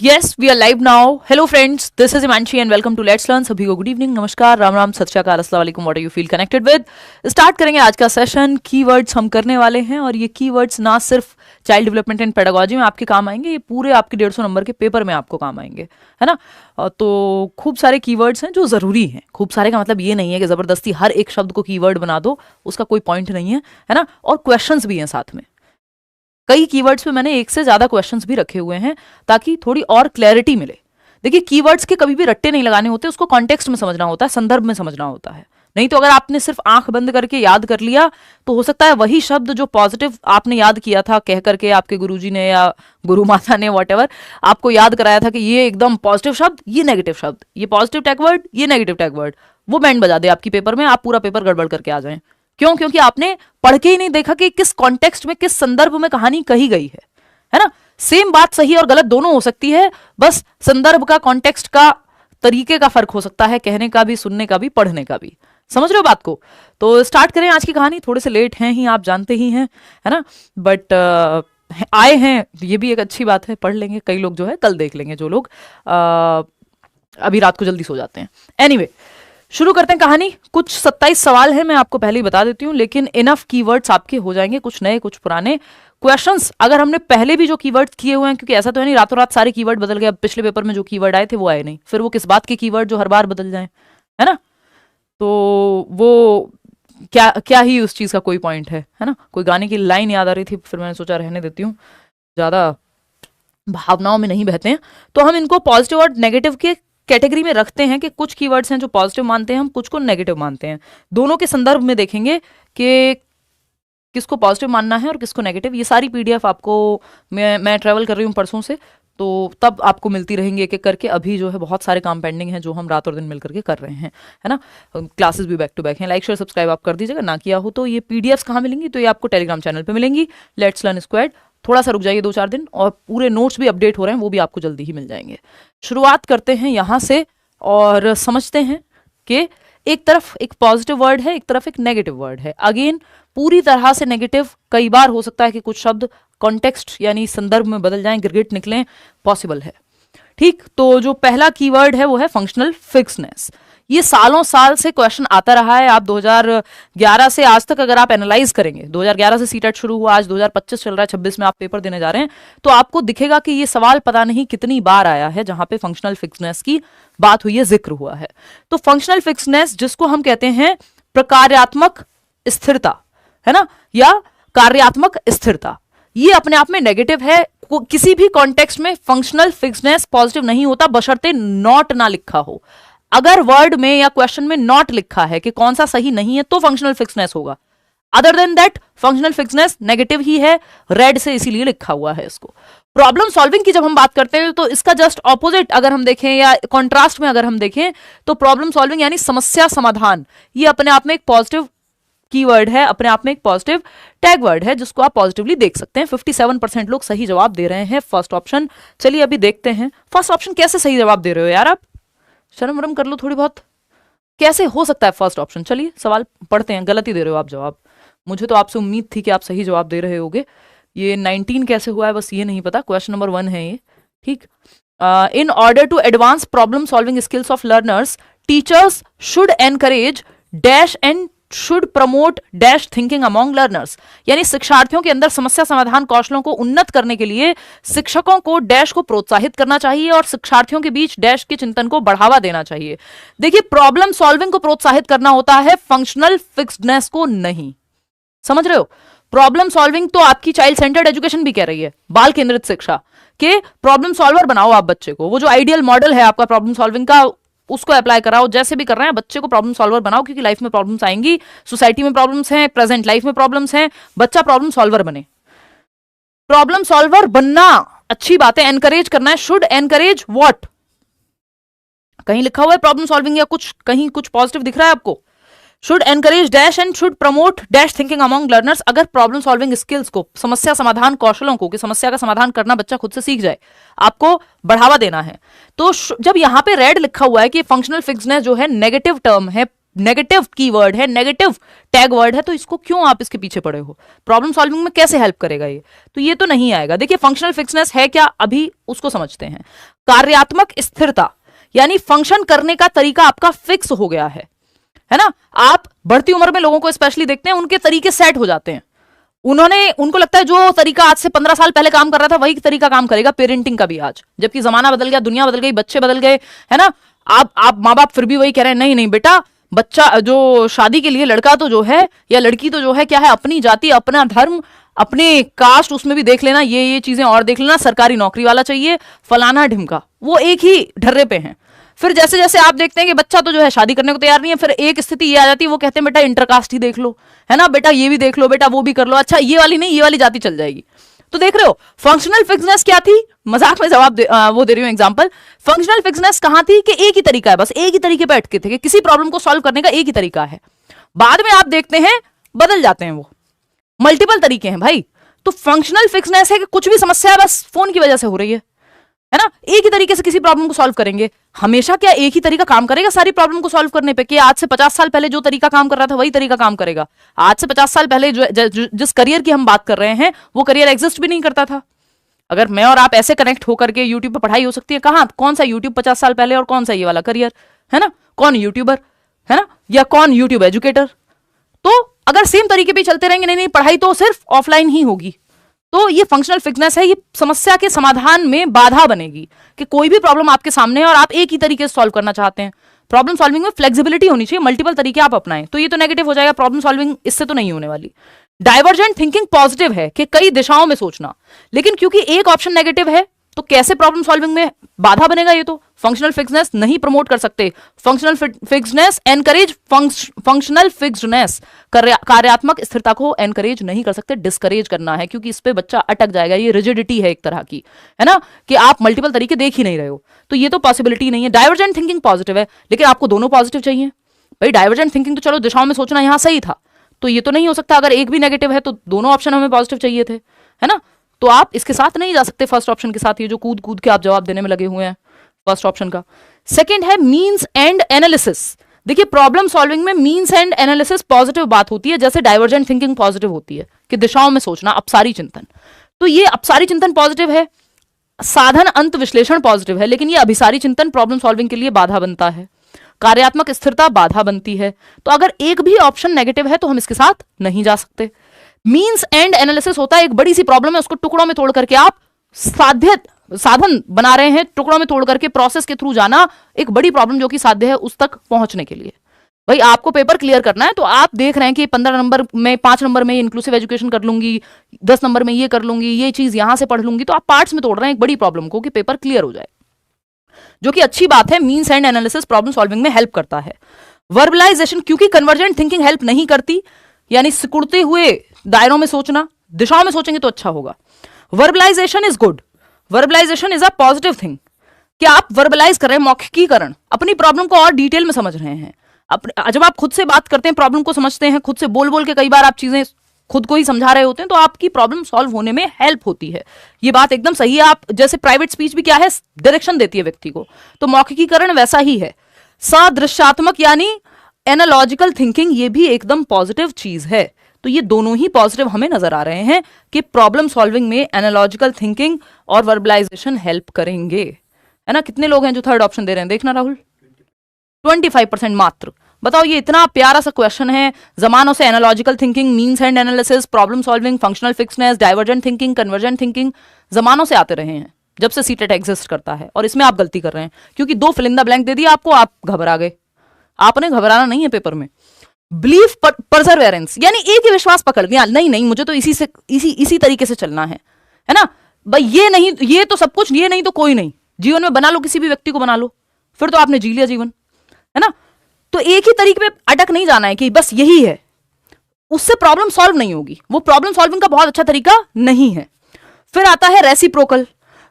Yes, we are live now. Hello friends, this is Imanshi and welcome to Let's Learn. सभी को good evening, नमस्कार, राम राम, सत श्री अकाल, अस्सलाम वालेकुम, what are you feel connected with. Start करेंगे आज का सेशन। कीवर्ड्स हम करने वाले हैं और ये कीवर्ड्स ना सिर्फ चाइल्ड डेवलपमेंट एंड पेडागोजी में आपके काम आएंगे, ये पूरे आपके 150 नंबर के पेपर में आपको काम आएंगे, है ना। तो खूब सारे कीवर्ड्स हैं जो ज़रूरी हैं। खूब सारे का मतलब ये नहीं है कि ज़बरदस्ती हर एक शब्द को कीवर्ड बना दो, उसका कोई पॉइंट नहीं है ना। और क्वेश्चंस भी हैं साथ में। कई कीवर्ड्स पे मैंने एक से ज्यादा क्वेश्चंस भी रखे हुए हैं ताकि थोड़ी और क्लैरिटी मिले। देखिए, कीवर्ड्स के कभी भी रट्टे नहीं लगाने होते, उसको कॉन्टेक्स्ट में समझना होता है, संदर्भ में समझना होता है। नहीं तो अगर आपने सिर्फ आंख बंद करके याद कर लिया तो हो सकता है वही शब्द जो पॉजिटिव आपने याद किया था कह करके, आपके गुरुजी ने या गुरु माता ने व्हाटएवर आपको याद कराया था कि ये एकदम पॉजिटिव शब्द, ये नेगेटिव शब्द, ये पॉजिटिव टैग वर्ड, ये नेगेटिव टैग वर्ड, वो बैंड बजा दे आपकी पेपर में, आप पूरा पेपर गड़बड़ करके आ जाएं। क्यों? क्योंकि आपने पढ़ के ही नहीं देखा कि किस कॉन्टेक्स्ट में, किस संदर्भ में कहानी कही गई है ना। सेम बात सही और गलत दोनों हो सकती है, बस संदर्भ का, कॉन्टेक्स्ट का, तरीके का फर्क हो सकता है, कहने का भी, सुनने का भी, पढ़ने का भी। समझ रहे हो बात को? तो स्टार्ट करें आज की कहानी। थोड़े से लेट हैं ही, आप जानते ही हैं, है ना, बट आए हैं, ये भी एक अच्छी बात है। पढ़ लेंगे, कई लोग जो है कल देख लेंगे, जो लोग अभी रात को जल्दी सो जाते हैं। एनीवे, शुरू करते हैं कहानी। कुछ 27 सवाल हैं, मैं आपको पहले ही बता देती हूँ, लेकिन इनफ कीवर्ड्स आपके हो जाएंगे, कुछ नए कुछ पुराने क्वेश्चंस। अगर हमने पहले भी जो कीवर्ड्स किए हुए हैं, क्योंकि ऐसा तो है नहीं रातों रात सारे कीवर्ड बदल गए, अब पिछले पेपर में जो कीवर्ड आए थे वो आए नहीं, फिर वो किस बात के कीवर्ड जो हर बार बदल जाएं, है ना। तो वो क्या क्या ही उस चीज का कोई पॉइंट है ना। कोई गाने की लाइन याद आ रही थी, फिर मैंने सोचा रहने देती हूँ, ज्यादा भावनाओं में नहीं बहते हैं। तो हम इनको पॉजिटिव और नेगेटिव के कैटेगरी में रखते हैं कि कुछ कीवर्ड्स हैं जो पॉजिटिव मानते हैं हम, कुछ को नेगेटिव मानते हैं। दोनों के संदर्भ में देखेंगे कि किसको पॉजिटिव मानना है और किसको नेगेटिव। ये सारी पीडीएफ आपको मैं ट्रैवल कर रही हूँ परसों से, तो तब आपको मिलती रहेंगी एक एक करके। अभी जो है बहुत सारे काम पेंडिंग हैं जो हम रात और दिन मिल करके कर रहे हैं, है ना। क्लासेस भी बैक टू बैक हैं। लाइक शेयर सब्सक्राइब आप कर दीजिएगा, ना किया हो तो। ये पीडीएफ्स कहाँ मिलेंगी? तो ये आपको टेलीग्राम चैनल पे मिलेंगी, लेट्स लर्न स्क्वाड। थोड़ा सा रुक जाइए 2-4 दिन, और पूरे नोट्स भी अपडेट हो रहे हैं, वो भी आपको जल्दी ही मिल जाएंगे। शुरुआत करते हैं यहाँ से और समझते हैं कि एक तरफ एक पॉजिटिव वर्ड है, एक तरफ एक नेगेटिव वर्ड है। अगेन पूरी तरह से नेगेटिव कई बार हो सकता है कि कुछ शब्द कॉन्टेक्स्ट यानी संदर्भ में बदल जाएं, गिरगिट निकलें, पॉसिबल है। ठीक, तो जो पहला कीवर्ड है वो है फंक्शनल फिक्सनेस। ये सालों साल से क्वेश्चन आता रहा है। आप 2011 से आज तक अगर आप एनालाइज करेंगे, 2011 से सीटेट शुरू हुआ, आज 2025 चल रहा है, 26 में आप पेपर देने जा रहे हैं, तो आपको दिखेगा कि ये सवाल पता नहीं कितनी बार आया है जहां पे फंक्शनल फिक्सनेस की बात हुई है, जिक्र हुआ है। तो फंक्शनल फिक्सनेस, जिसको हम कहते हैं प्रकार्यात्मक स्थिरता, है ना, या कार्यात्मक स्थिरता, ये अपने आप में नेगेटिव है। किसी भी कॉन्टेक्स्ट में फंक्शनल फिक्सनेस पॉजिटिव नहीं होता बशर्ते नॉट ना लिखा हो। अगर वर्ड में या क्वेश्चन में नॉट लिखा है कि कौन सा सही नहीं है, तो फंक्शनल फिक्सनेस होगा। Other than that functional fixedness negative ही है, रेड से इसीलिए लिखा हुआ है इसको। प्रॉब्लम सॉल्विंग की जब हम बात करते हैं तो इसका जस्ट ऑपोजिट अगर हम देखें, या कॉन्ट्रास्ट में अगर हम देखें, तो प्रॉब्लम सॉल्विंग यानी समस्या समाधान, ये अपने आप में एक पॉजिटिव कीवर्ड है, अपने आप में एक पॉजिटिव टैग वर्ड है, जिसको आप पॉजिटिवली देख सकते हैं। 57% लोग सही जवाब दे रहे हैं फर्स्ट ऑप्शन। चलिए अभी देखते हैं फर्स्ट ऑप्शन कैसे सही जवाब दे रहे हो यार। आप शर्म वरम कर लो थोड़ी बहुत, कैसे हो सकता है फर्स्ट ऑप्शन। चलिए सवाल पढ़ते हैं, गलत ही दे रहे हो आप जवाब। मुझे तो आपसे उम्मीद थी कि आप सही जवाब दे रहे होगे। ये 19 कैसे हुआ है बस ये नहीं पता। क्वेश्चन नंबर 1 है ये, ठीक। In order to advance problem solving skills of learners, teachers should encourage dash and should promote dash thinking among learners. यानी शिक्षार्थियों के अंदर समस्या समाधान कौशलों को उन्नत करने के लिए शिक्षकों को डैश को प्रोत्साहित करना चाहिए और शिक्षार्थियों के बीच डैश के चिंतन को बढ़ावा देना चाहिए। देखिए, प्रॉब्लम सॉल्विंग को प्रोत्साहित करना होता है, फंक्शनल फिक्सडनेस को नहीं। समझ रहे हो? प्रॉब्लम सॉल्विंग तो आपकी चाइल्ड सेंटर्ड एजुकेशन भी कह रही है, बाल केंद्रित शिक्षा, के प्रॉब्लम सॉल्वर बनाओ आप बच्चे को। वो जो आइडियल मॉडल है आपका प्रॉब्लम सॉल्विंग का, उसको अप्लाई कराओ। जैसे भी कर रहे हैं बच्चे को प्रॉब्लम सॉल्वर बनाओ, क्योंकि लाइफ में प्रॉब्लम्स आएंगी, सोसाइटी में प्रॉब्लम्स हैं, प्रेजेंट लाइफ में प्रॉब्लम्स हैं, बच्चा प्रॉब्लम सॉल्वर बने। प्रॉब्लम सॉल्वर बनना अच्छी बात है, एनकरेज करना है। Should encourage what? कहीं लिखा हुआ है प्रॉब्लम सॉल्विंग या कुछ कहीं कुछ पॉजिटिव दिख रहा है आपको? Should encourage dash and should promote dash thinking among learners. अगर प्रॉब्लम सॉल्विंग स्किल्स को, समस्या समाधान कौशलों को, कि समस्या का समाधान करना बच्चा खुद से सीख जाए, आपको बढ़ावा देना है। तो जब यहां पे रेड लिखा हुआ है कि फंक्शनल फिक्सनेस जो है नेगेटिव टर्म है, नेगेटिव कीवर्ड है, नेगेटिव टैग वर्ड है, तो इसको क्यों आप इसके पीछे पड़े हो? प्रॉब्लम सॉल्विंग में कैसे हेल्प करेगा ये? तो ये तो नहीं आएगा। देखिए फंक्शनल फिक्सनेस है क्या, अभी उसको समझते हैं। कार्यात्मक स्थिरता यानी फंक्शन करने का तरीका आपका फिक्स हो गया है ना। आप बढ़ती उम्र में लोगों को स्पेशली देखते हैं, उनके तरीके सेट हो जाते हैं। उनको लगता है जो तरीका आज से 15 साल पहले काम कर रहा था वही तरीका काम करेगा पेरेंटिंग का भी आज, जबकि जमाना बदल गया, दुनिया बदल गई, बच्चे बदल गए, है ना। आप माँ बाप फिर भी वही कह रहे हैं, नहीं नहीं बेटा, बच्चा जो शादी के लिए लड़का तो जो है या लड़की तो जो है क्या है, अपनी जाति, अपना धर्म, अपने कास्ट उसमें भी देख लेना, ये चीजें और देख लेना, सरकारी नौकरी वाला चाहिए, फलाना ढिमका, वो एक ही ढर्रे पे हैं। फिर जैसे जैसे आप देखते हैं कि बच्चा तो जो है शादी करने को तैयार नहीं है, फिर एक स्थिति ये आ जाती है, वो कहते हैं बेटा इंटरकास्ट ही देख लो, है ना, बेटा ये भी देख लो, बेटा वो भी कर लो, अच्छा ये वाली नहीं, ये वाली जाति चल जाएगी। तो देख रहे हो फंक्शनल फिक्सनेस क्या थी, मजाक में जवाब वो दे रही हूं एग्जांपल। फंक्शनल फिक्सनेस कहां थी कि एक ही तरीका है, बस एक ही तरीके पे अटके थे कि किसी प्रॉब्लम को सॉल्व करने का एक ही तरीका है। बाद में आप देखते हैं बदल जाते हैं, वो मल्टीपल तरीके हैं भाई। तो फंक्शनल फिक्सनेस है कि कुछ भी समस्या है बस फोन की वजह से हो रही है ना, एक ही तरीके से किसी प्रॉब्लम को सॉल्व करेंगे। हमेशा क्या एक ही तरीका काम करेगा सारी प्रॉब्लम को सॉल्व करने पे? कि आज से 50 साल पहले जो तरीका काम कर रहा था वही तरीका काम करेगा? आज से 50 साल पहले जिस करियर की हम बात कर रहे हैं वो करियर एग्जिस्ट भी नहीं करता था। अगर मैं और आप ऐसे कनेक्ट होकर के यूट्यूब पर पढ़ाई हो सकती है, कहां, कौन सा यूट्यूब 50 साल पहले और कौन सा ये वाला करियर, है ना, कौन यूट्यूबर, है ना, या कौन यूट्यूब एजुकेटर। तो अगर सेम तरीके पे चलते रहेंगे, नहीं नहीं पढ़ाई तो सिर्फ ऑफलाइन ही होगी, तो ये फंक्शनल फिक्सनेस है, ये समस्या के समाधान में बाधा बनेगी कि कोई भी प्रॉब्लम आपके सामने है और आप एक ही तरीके से सॉल्व करना चाहते हैं। प्रॉब्लम सॉल्विंग में फ्लेक्सिबिलिटी होनी चाहिए, मल्टीपल तरीके आप अपनाएं, तो ये तो नेगेटिव हो जाएगा। प्रॉब्लम सॉल्विंग इससे तो नहीं होने वाली। डाइवर्जेंट थिंकिंग पॉजिटिव है कि कई दिशाओं में सोचना, लेकिन क्योंकि एक ऑप्शन नेगेटिव है तो कैसे प्रॉब्लम सॉल्विंग में बाधा बनेगा? ये तो फंक्शनल फिक्सनेस नहीं प्रमोट कर सकते। फंक्शनल फिक्सनेस एनकरेज फंक्शनल फिक्सडनेस, कार्यात्मक स्थिरता को एनकरेज नहीं कर सकते, डिस्करेज करना है, क्योंकि इस पे बच्चा अटक जाएगा। ये रिजिडिटी है एक तरह की, है ना, कि आप मल्टीपल तरीके देख ही नहीं रहे हो, तो ये तो पॉसिबिलिटी नहीं है। डाइवर्जेंट थिंकिंग पॉजिटिव है, लेकिन आपको दोनों पॉजिटिव चाहिए भाई। डाइवर्जेंट थिंकिंग तो चलो दिशाओं में सोचना यहां सही था, तो ये तो नहीं हो सकता। अगर एक भी नेगेटिव है तो दोनों ऑप्शन हमें पॉजिटिव चाहिए थे, है ना। तो आप इसके साथ नहीं जा सकते फर्स्ट ऑप्शन के साथ, ये जो कूद कूद के आप जवाब देने में लगे हुए हैं फर्स्ट ऑप्शन का। सेकंड है मीन्स एंड एनालिसिस। देखिए प्रॉब्लम सॉल्विंग में मीन्स एंड एनालिसिस पॉजिटिव बात होती है, जैसे डाइवर्जेंट थिंकिंग पॉजिटिव होती है कि दिशाओं में सोचना, अपसारी चिंतन। तो ये अपसारी चिंतन पॉजिटिव है, साधन अंत विश्लेषण पॉजिटिव है, लेकिन ये अभिसारी चिंतन प्रॉब्लम सॉल्विंग के लिए बाधा बनता है। कार्यात्मक स्थिरता बाधा बनती है। तो अगर एक भी ऑप्शन नेगेटिव है तो हम इसके साथ नहीं जा सकते। मीन्स एंड एनालिसिस होता है एक बड़ी सी प्रॉब्लम है, उसको टुकड़ों में तोड़ करके आप साधन बना रहे हैं, टुकड़ों में तोड़ करके प्रोसेस के थ्रू जाना, एक बड़ी प्रॉब्लम जो कि साध्य है उस तक पहुंचने के लिए। भाई आपको पेपर क्लियर करना है, तो आप देख रहे हैं कि 15 नंबर में 5 नंबर में इंक्लूसिव एजुकेशन कर लूंगी, 10 नंबर में ये कर लूंगी, ये चीज यहां से पढ़ लूंगी, तो आप पार्ट्स में तोड़ रहे हैं एक बड़ी प्रॉब्लम को कि पेपर क्लियर हो जाए, जो कि अच्छी बात है। Means and analysis problem solving में हेल्प करता है। वर्बलाइजेशन, क्योंकि कन्वर्जेंट थिंकिंग हेल्प नहीं करती, यानी सिकुड़ते हुए दायरों में सोचना, दिशाओं में सोचेंगे तो अच्छा होगा। Verbalisation is good, verbalisation is a positive thing, कि आप वर्बलाइज कर रहे हैं, मौखिकीकरण, अपनी प्रॉब्लम को और डिटेल में समझ रहे हैं। जब आप खुद से बात करते हैं, प्रॉब्लम को समझते हैं, खुद से बोल बोल के कई बार आप चीजें खुद को ही समझा रहे होते हैं, तो आपकी प्रॉब्लम सॉल्व होने में हेल्प होती है। ये बात एकदम सही है। आप जैसे प्राइवेट स्पीच भी क्या है, डायरेक्शन देती है व्यक्ति को, तो मौखिकीकरण वैसा ही है। सदृश्यात्मक यानी एनालॉजिकल थिंकिंग, ये भी एकदम पॉजिटिव चीज है। तो ये दोनों ही पॉजिटिव हमें नजर आ रहे हैं कि प्रॉब्लम सॉल्विंग में एनालॉजिकल थिंकिंग और वर्बलाइजेशन हेल्प करेंगे, है ना। कितने लोग हैं जो थर्ड ऑप्शन दे रहे हैं, देखना राहुल, 25% मात्र। बताओ, ये इतना प्यारा सा क्वेश्चन है, जमानों से analogical thinking, means and analysis, problem solving, functional fixedness, divergent thinking, convergent thinking, जमानों से आते रहे हैं जब से सीटेट एग्जिस्ट करता है, और इसमें आप गलती कर रहे हैं क्योंकि 2 फिल इन द ब्लैंक दे दिया आपको, आप घबरा गए। आपने घबराना नहीं है पेपर में। बिलीफ परसेवरेंस, यानी एक ही विश्वास पकड़ लिया, नहीं नहीं मुझे तो इसी तरीके से चलना है ना भाई, ये नहीं, ये तो सब कुछ, ये नहीं तो कोई नहीं। जीवन में बना लो, किसी भी व्यक्ति को बना लो, फिर तो आपने जी लिया जीवन, है ना। तो एक ही तरीके पे अटक नहीं जाना है कि बस यही है, उससे प्रॉब्लम सॉल्व नहीं होगी, वो प्रॉब्लम सॉल्विंग का बहुत अच्छा तरीका नहीं है। फिर आता है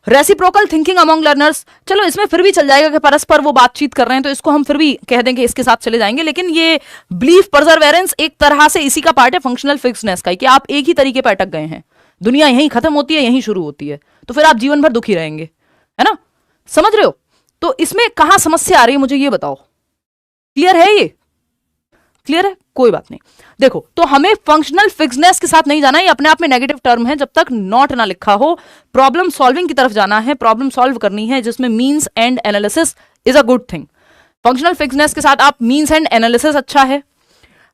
रेसिप्रोकल थिंकिंग अमंग लर्नर्स। चलो इसमें फिर भी चल जाएगा कि परस्पर वो बातचीत कर रहे हैं, तो इसको हम फिर भी कह देंगे, इसके साथ चले जाएंगे। लेकिन ये बिलीफ परसेवरेंस एक तरह से इसी का पार्ट है फंक्शनल फिक्सनेस का, कि आप एक ही तरीके पर अटक गए हैं, दुनिया यहीं खत्म होती है, यहीं शुरू होती है, तो फिर आप जीवन भर दुखी रहेंगे, है ना। समझ रहे हो? तो इसमें कहां समस्या आ रही है मुझे ये बताओ, क्लियर है ये? क्लियर है, कोई बात नहीं। देखो, तो हमें फंक्शनल फिक्सनेस के साथ नहीं जाना, ये अपने आप में नेगेटिव टर्म है जब तक नॉट ना लिखा हो। प्रॉब्लम सॉल्विंग की तरफ जाना है, प्रॉब्लम सॉल्व करनी है, जिसमें means and analysis is a good thing. Functional fixedness के साथ आप मीन्स एंड एनालिसिस अच्छा है,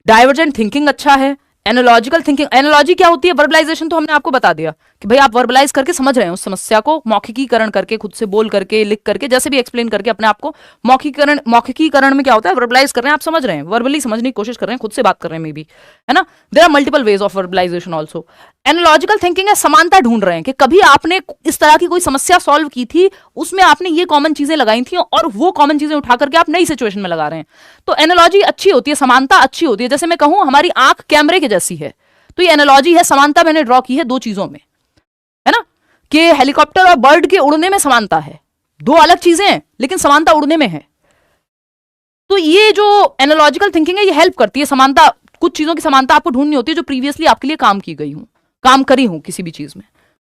डाइवर्जेंट थिंकिंग अच्छा है, एनालॉजिकल थिंकिंग। एनालॉजी क्या होती है? वर्बलाइजेशन तो हमने आपको बता दिया कि भाई आप वर्बलाइज करके समझ रहे हैं उस समस्या को, मौखिकीकरण करके, खुद से बोल करके, लिख करके, जैसे भी एक्सप्लेन करके अपने आप को। मौखिकीकरण में क्या होता है? वर्बलाइज कर रहे हैं, आप समझ रहे हैं, वर्बली समझने की कोशिश कर रहे हैं, खुद से बात कर रहे हैं मे बी, है ना। There are multiple ways of verbalisation also. Analogical thinking है, समानता ढूंढ रहे हैं कि कभी आपने इस तरह की कोई समस्या सॉल्व की थी, उसमें आपने ये कॉमन चीजें लगाई थी और वो कॉमन चीजें उठा करके आप नई सिचुएशन में लगा रहे हैं। तो एनालॉजी अच्छी होती है, समानता अच्छी होती है। जैसे मैं कहूं हमारी आंख कैमरे के जैसी है, तो ये एनालॉजी है, समानता मैंने ड्रॉ की है दो चीजों में, है ना, कि हेलीकॉप्टर और बर्ड के उड़ने में समानता है, दो अलग चीजें हैं लेकिन समानता उड़ने में है। तो ये जो एनालॉजिकल थिंकिंग है ये हेल्प करती है, समानता, कुछ चीजों की समानता आपको ढूंढनी होती है जो प्रीवियसली आपके लिए काम की गई हूं, काम करी हूं किसी भी चीज में,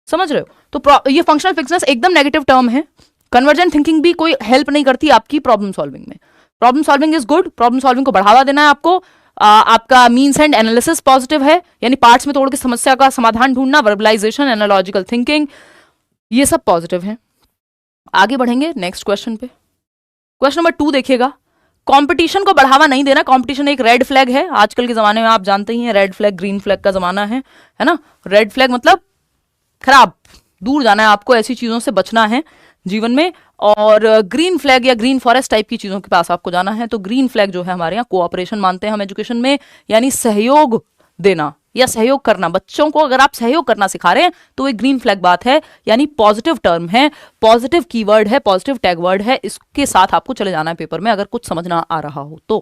समझ रहे हो। तो ये फंक्शनल फिक्सनेस एकदम नेगेटिव टर्म है। कन्वर्जेंट थिंकिंग भी कोई हेल्प नहीं करती आपकी प्रॉब्लम सॉल्विंग में। Problem solving is good, problem solving को बढ़ावा देना है आपको। आपका मीन्स एंड एनालिसिस पॉजिटिव है, यानी पार्ट्स में तोड़ के समस्या का समाधान ढूंढना, वर्बलाइजेशन, एनालॉजिकल थिंकिंग, ये सब पॉजिटिव है। आगे बढ़ेंगे नेक्स्ट क्वेश्चन पे। क्वेश्चन नंबर 2 देखिएगा, कंपटीशन को बढ़ावा नहीं देना। कंपटीशन एक रेड फ्लैग है आजकल के जमाने में, आप जानते ही हैं, रेड फ्लैग ग्रीन फ्लैग का जमाना है ना। रेड फ्लैग मतलब खराब, दूर जाना है आपको, ऐसी चीजों से बचना है जीवन में। और ग्रीन फ्लैग या ग्रीन फॉरेस्ट टाइप की चीजों के पास आपको जाना है। तो ग्रीन फ्लैग जो है हमारे यहाँ कोऑपरेशन मानते हैं हम एजुकेशन में, यानी सहयोग देना या सहयोग करना। बच्चों को अगर आप सहयोग करना सिखा रहे हैं तो एक ग्रीन फ्लैग बात है, यानी पॉजिटिव टर्म है, पॉजिटिव कीवर्ड है, पॉजिटिव टैग वर्ड है। इसके साथ आपको चले जाना है पेपर में अगर कुछ समझना आ रहा हो तो।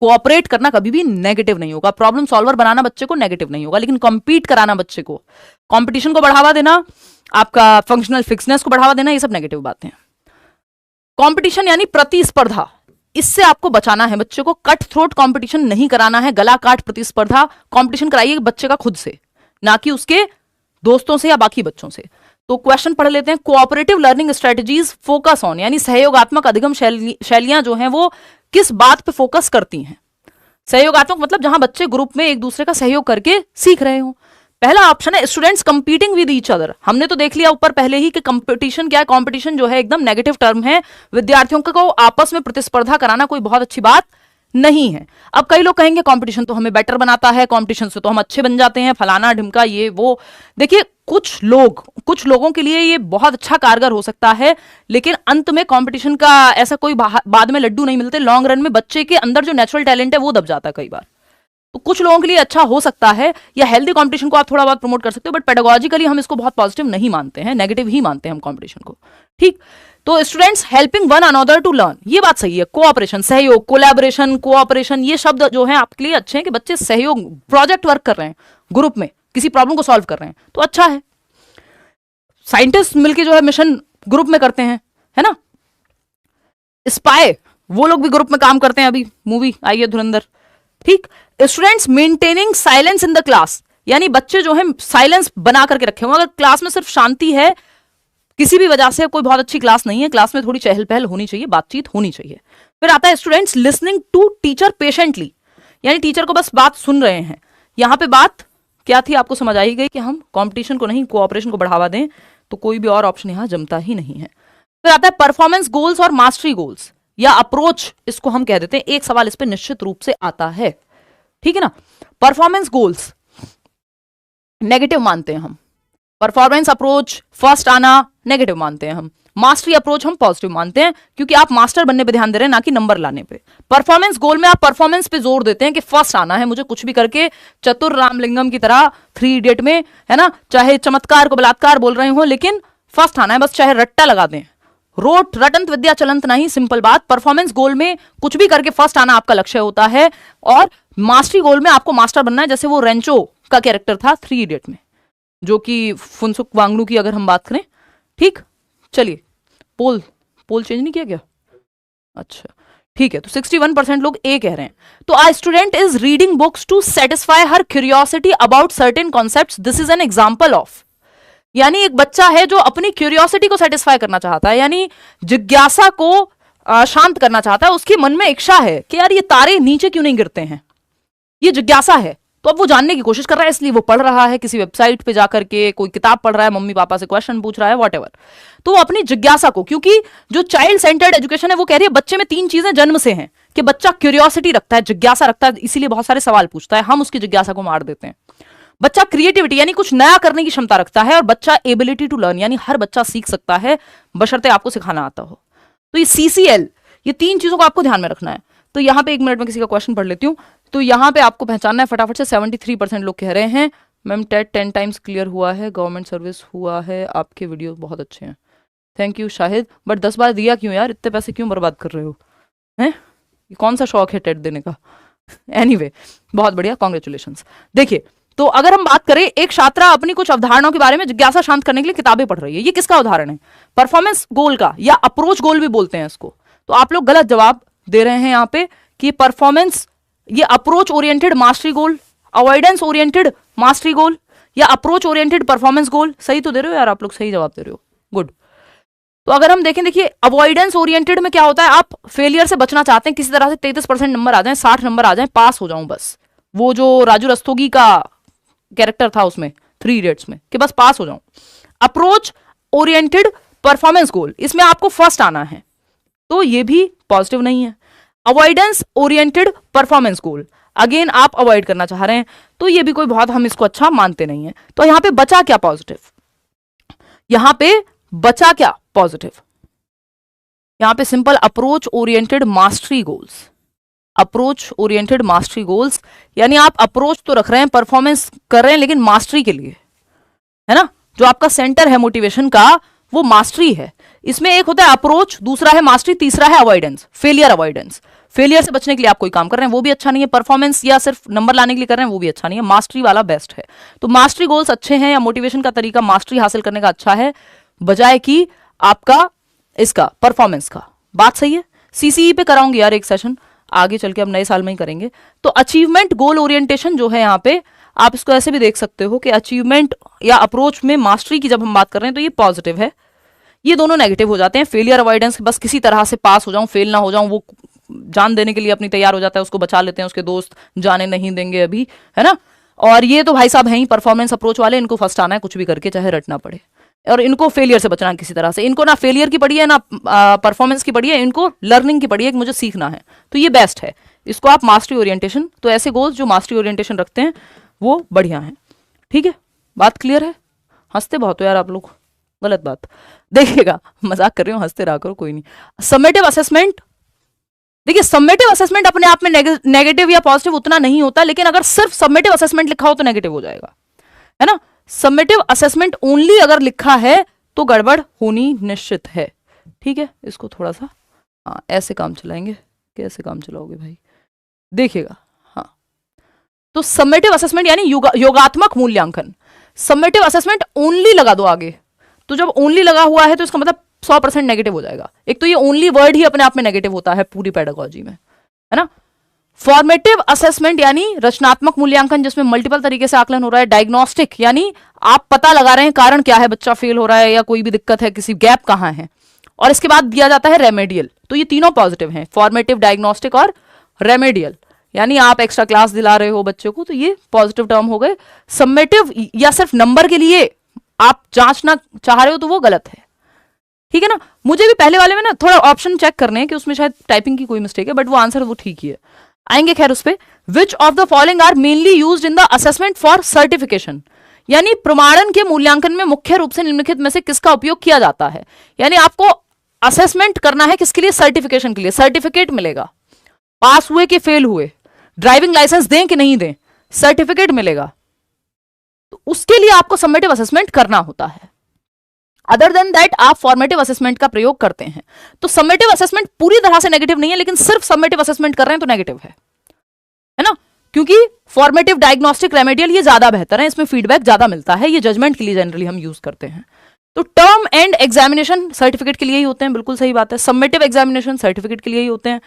कोऑपरेट करना कभी भी नेगेटिव नहीं होगा, प्रॉब्लम सॉल्वर बनाना बच्चे को नेगेटिव नहीं होगा, लेकिन कॉम्पीट कराना बच्चे को, कॉम्पिटिशन को बढ़ावा देना, आपका फंक्शनल फिक्सनेस को बढ़ावा देना, ये सब नेगेटिव बातें हैं। कंपटीशन यानी प्रतिस्पर्धा, इससे आपको बचाना है बच्चे को। कट थ्रोट कंपटीशन नहीं कराना है, गला काट प्रतिस्पर्धा। कंपटीशन कराइए बच्चे का खुद से, ना कि उसके दोस्तों से या बाकी बच्चों से। तो क्वेश्चन पढ़ लेते हैं। Cooperative learning strategies focus on, यानी सहयोगात्मक अधिगम शैलियां जो हैं वो किस बात पे फोकस करती हैं? सहयोगात्मक मतलब जहां बच्चे ग्रुप में एक दूसरे का सहयोग करके सीख रहे हो। पहला ऑप्शन है students competing with each other. हमने तो देख लिया ऊपर पहले ही कि कंपटीशन क्या है। कंपटीशन जो है एकदम नेगेटिव टर्म है, विद्यार्थियों को आपस में प्रतिस्पर्धा कराना कोई बहुत अच्छी बात नहीं है। अब कई लोग कहेंगे कंपटीशन तो हमें बेटर बनाता है, कंपटीशन से तो हम अच्छे बन जाते हैं, फलाना ढिमका ये वो। देखिए कुछ लोगों के लिए ये बहुत अच्छा कारगर हो सकता है, लेकिन अंत में कंपटीशन का ऐसा कोई बाद में लड्डू नहीं मिलते। लॉन्ग रन में बच्चे के अंदर जो नेचुरल टैलेंट है वो दब जाता है कई बार। तो कुछ लोगों के लिए अच्छा हो सकता है, या हेल्दी कंपटीशन को आप थोड़ा बहुत प्रमोट कर सकते हो, बट पेडागोजिकली हम इसको बहुत पॉजिटिव नहीं मानते हैं, नेगेटिव ही मानते हैं हम कंपटीशन को। ठीक, तो students helping one another to learn, ये बात सही है। कोऑपरेशन, सहयोग, कोलैबोरेशन, कोऑपरेशन, ये शब्द जो है आपके लिए अच्छे हैं कि बच्चे सहयोग, प्रोजेक्ट वर्क कर रहे हैं ग्रुप में, किसी प्रॉब्लम को सॉल्व कर रहे हैं, तो अच्छा है। साइंटिस्ट मिलकर जो है मिशन ग्रुप में करते हैं, है ना। स्पाई वो लोग भी ग्रुप में काम करते हैं, अभी मूवी आई है धुरंधर। ठीक, students maintaining silence in the class, यानी बच्चे जो है साइलेंस बना करके रखे हों। अगर क्लास में सिर्फ शांति है, किसी भी वजह से कोई बहुत अच्छी क्लास नहीं है, क्लास में थोड़ी चहल पहल होनी चाहिए, बातचीत होनी चाहिए। फिर आता है students listening to teacher patiently, यानी टीचर को बस बात सुन रहे हैं। यहां पे बात क्या थी आपको समझ आई गई कि हम कंपटीशन को नहीं कोऑपरेशन को बढ़ावा दें, तो कोई भी और ऑप्शन यहां जमता ही नहीं है। फिर आता है परफॉर्मेंस गोल्स और मास्टरी गोल्स या अप्रोच, इसको हम कह देते हैं। एक सवाल इस पर निश्चित रूप से आता है, ठीक है ना। परफॉर्मेंस गोल्स नेगेटिव मानते हैं हम, परफॉर्मेंस अप्रोच फर्स्ट आना नेगेटिव मानते हैं हम, मास्टरी अप्रोच हम पॉजिटिव मानते हैं, क्योंकि आप मास्टर बनने पे ध्यान दे रहे हैं ना कि नंबर लाने पे। परफॉर्मेंस गोल में आप परफॉर्मेंस पे जोर देते हैं कि फर्स्ट आना है मुझे, कुछ भी करके चतुर रामलिंगम की तरह 3 इडियट में, है ना, चाहे चमत्कार को बलात्कार बोल रहे हो लेकिन फर्स्ट आना है, बस चाहे रट्टा लगा दें। रोट रटंत विद्या चलंत नहीं, सिंपल बात। परफॉर्मेंस गोल में कुछ भी करके फर्स्ट आना आपका लक्ष्य होता है, और मास्टरी गोल में आपको मास्टर बनना है, जैसे वो रेंचो का कैरेक्टर था 3 इडियट में, जो कि फुनसुक वांगडू की अगर हम बात करें। ठीक, चलिए पोल चेंज नहीं किया गया, अच्छा ठीक है। तो 61% लोग ए कह रहे हैं। तो a student is reading books to satisfy her curiosity about certain concepts, this is an example of, यानी एक बच्चा है जो अपनी क्यूरियोसिटी को सेटिस्फाई करना चाहता है, यानी जिज्ञासा को शांत करना चाहता है। उसके मन में इच्छा है कि यार ये तारे नीचे क्यों नहीं गिरते हैं, ये जिज्ञासा है, तो अब वो जानने की कोशिश कर रहा है, इसलिए वो पढ़ रहा है, किसी वेबसाइट पे जाकर के कोई किताब पढ़ रहा है, मम्मी पापा से क्वेश्चन पूछ रहा है, वॉटेवर। तो वो अपनी जिज्ञासा को, क्योंकि जो चाइल्ड सेंटर्ड एजुकेशन है वो कह रही है बच्चे में 3 चीजें जन्म से हैं कि बच्चा क्यूरियोसिटी रखता है, जिज्ञासा रखता है, इसीलिए बहुत सारे सवाल पूछता है, हम उसकी जिज्ञासा को मार देते हैं। बच्चा क्रिएटिविटी यानी कुछ नया करने की क्षमता रखता है, और बच्चा एबिलिटी टू लर्न यानी हर बच्चा सीख सकता है बशर्ते आपको सिखाना आता हो। तो ये CCL, ये 3 चीजों को आपको ध्यान में रखना है। तो यहाँ पे 1 मिनट में किसी का क्वेश्चन पढ़ लेती हूँ। तो यहाँ पे आपको पहचानना है फटाफट से। 73% लोग कह रहे हैं मैम टेट 10 टाइम्स क्लियर हुआ है, गवर्नमेंट सर्विस हुआ है, आपके वीडियो बहुत अच्छे हैं, थैंक यू शाहिद। बट 10 बार दिया क्यों यार, इतने पैसे क्यों बर्बाद कर रहे हो, हैं? ये कौन सा शौक है टेट देने का? एनीवे, बहुत बढ़िया, कॉन्ग्रेचुलेशंस। देखिए, तो अगर हम बात करें, एक छात्रा अपनी कुछ अवधारणाओं के बारे में जिज्ञासा शांत करने के लिए किताबें पढ़ रही है, ये किसका उदाहरण है? परफॉर्मेंस गोल का, या अप्रोच गोल भी बोलते हैं इसको। तो आप लोग गलत जवाब दे रहे हैं यहाँ पे कि परफॉर्मेंस, ये अप्रोच ओरिएंटेड मास्टरी गोल, अवॉइडेंस ओरिएंटेड मास्टरी गोल, या अप्रोच ओरिएंटेड परफॉर्मेंस गोल। सही तो दे रहे हो यार, आप लोग सही जवाब दे रहे हो, गुड। तो अगर हम देखें, देखिए अवॉइडेंस ओरिएंटेड में क्या होता है, आप फेलियर से बचना चाहते हैं, किसी तरह से 33% नंबर आ जाए, 60 नंबर आ जाए, पास हो जाऊं बस। वो जो राजू रस्तोगी का कैरेक्टर था उसमें 3 इडियट्स में, कि बस पास हो जाऊं। अप्रोच ओरिएंटेड परफॉर्मेंस गोल, इसमें आपको फर्स्ट आना है, तो ये भी पॉजिटिव नहीं है। अवॉइडेंस ओरिएंटेड परफॉर्मेंस गोल, अगेन आप अवॉइड करना चाह रहे हैं, तो ये भी कोई बहुत हम इसको अच्छा मानते नहीं है। तो यहां पे बचा क्या पॉजिटिव, यहां पे बचा क्या पॉजिटिव, यहां पे simple approach oriented mastery goals. Approach oriented mastery goals यानी आप अप्रोच तो रख रहे हैं, परफॉर्मेंस कर रहे हैं, लेकिन मास्टरी के लिए, है ना? जो आपका सेंटर है मोटिवेशन का वो मास्टरी है। इसमें एक होता है अप्रोच, दूसरा है मास्टरी, तीसरा है अवॉइडेंस, फेलियर अवॉइडेंस। फेलियर से बचने के लिए आप कोई काम कर रहे हैं वो भी अच्छा नहीं है, परफॉर्मेंस या सिर्फ नंबर लाने के लिए कर रहे हैं वो भी अच्छा नहीं है, मास्टरी वाला बेस्ट है। तो मास्टरी गोल्स अच्छे हैं, या मोटिवेशन का तरीका मास्टरी हासिल करने का अच्छा है, बजाय कि आपका इसका परफॉर्मेंस का। बात सही है। CCE पे कराऊंगी यार एक सेशन, आगे चल के अब नए साल में ही करेंगे। तो अचीवमेंट गोल ओरिएंटेशन जो है यहाँ पे, आप इसको ऐसे भी देख सकते हो कि अचीवमेंट या अप्रोच में मास्टरी की जब हम बात कर रहे हैं तो ये पॉजिटिव है, ये दोनों नेगेटिव हो जाते हैं। फेलियर अवॉइडेंस, बस किसी तरह से पास हो जाऊं, फेल ना हो जाऊं, वो जान देने के लिए अपनी तैयार हो जाता है, उसको बचा लेते हैं, उसके दोस्त जाने नहीं देंगे अभी, है ना? और ये तो भाई साहब हैं ही परफॉर्मेंस अप्रोच वाले, इनको फर्स्ट आना है कुछ भी करके, चाहे रटना पड़े। और इनको फेलियर से बचना है किसी तरह से, इनको ना फेलियर की पड़ी है ना परफॉर्मेंस की पड़ी है, इनको लर्निंग की पड़ी है कि मुझे सीखना है, तो ये बेस्ट है। इसको आप मास्टरी ओरिएंटेशन, तो ऐसे गोल्स जो मास्टरी ओरिएंटेशन रखते हैं वो बढ़िया है। ठीक है, बात क्लियर है? हंसते बहुत हो यार आप लोग, गलत बात। देखिएगा, मजाक कर रही हूँ, हंसते रहा करो, कोई नहीं। समेटिव असेसमेंट, देखिए समेटिव असेसमेंट अपने आप में नेगेटिव या पॉजिटिव उतना नहीं होता, लेकिन अगर सिर्फ समेटिव असेसमेंट लिखा हो तो नेगेटिव हो जाएगा, है ना? समेटिव असेसमेंट ओनली अगर लिखा है तो गड़बड़ होनी निश्चित है। ठीक है, इसको थोड़ा सा हाँ ऐसे काम चलाएंगे, कैसे काम चलाओगे भाई, देखिएगा। हाँ, तो समेटिव असेसमेंट यानी योगात्मक मूल्यांकन। समेटिव असेसमेंट ओनली लगा दो आगे, तो जब ओनली लगा हुआ है तो इसका मतलब 100% नेगेटिव हो जाएगा। एक तो ये ओनली वर्ड ही अपने आप में नेगेटिव होता है पूरी पेडागोजी में, है ना? फॉर्मेटिव असेसमेंट यानी रचनात्मक मूल्यांकन, जिसमें मल्टीपल तरीके से आकलन हो रहा है। डायग्नोस्टिक यानी आप पता लगा रहे हैं कारण क्या है, बच्चा फेल हो रहा है या कोई भी दिक्कत है, किसी गैप कहां है, और इसके बाद दिया जाता है रेमेडियल। तो ये तीनों पॉजिटिव हैं, फॉर्मेटिव, डायग्नोस्टिक और रेमेडियल, यानी आप एक्स्ट्रा क्लास दिला रहे हो बच्चे को, तो ये पॉजिटिव टर्म हो गए। समेटिव या सिर्फ नंबर के लिए आप जांचना चाह रहे हो तो वो गलत है। ठीक है ना? मुझे भी पहले वाले में ना थोड़ा ऑप्शन चेक करने हैं कि उसमें शायद टाइपिंग की कोई मिस्टेक है, बट वो आंसर वो ठीक ही है, आएंगे खैर उस पे। Which of the following are mainly used in the assessment for certification, यानी प्रमाणन के मूल्यांकन में मुख्य रूप से निम्नलिखित में से किसका उपयोग किया जाता है। यानी आपको असेसमेंट करना है किसके लिए, सर्टिफिकेशन के लिए, सर्टिफिकेट मिलेगा, पास हुए कि फेल हुए, ड्राइविंग लाइसेंस दें कि नहीं दें, सर्टिफिकेट मिलेगा, तो उसके लिए आपको समेटिव असेसमेंट करना होता है। अदर देन दैट आप फॉर्मेटिव असेसमेंट का प्रयोग करते हैं। तो समेटिव असेसमेंट पूरी तरह से नेगेटिव नहीं है, लेकिन सिर्फ समेटिव असेसमेंट कर रहे हैं तो नेगेटिव है ना? क्योंकि फॉर्मेटिव, डायग्नोस्टिक, रेमेडियल ये ज्यादा बेहतर है, इसमें फीडबैक ज्यादा मिलता है, ये जजमेंट के लिए जनरली हम यूज करते हैं। तो टर्म एंड एग्जामिनेशन सर्टिफिकेट के लिए ही होते हैं, बिल्कुल सही बात है। समेटिव एग्जामिनेशन सर्टिफिकेट के लिए ही होते हैं।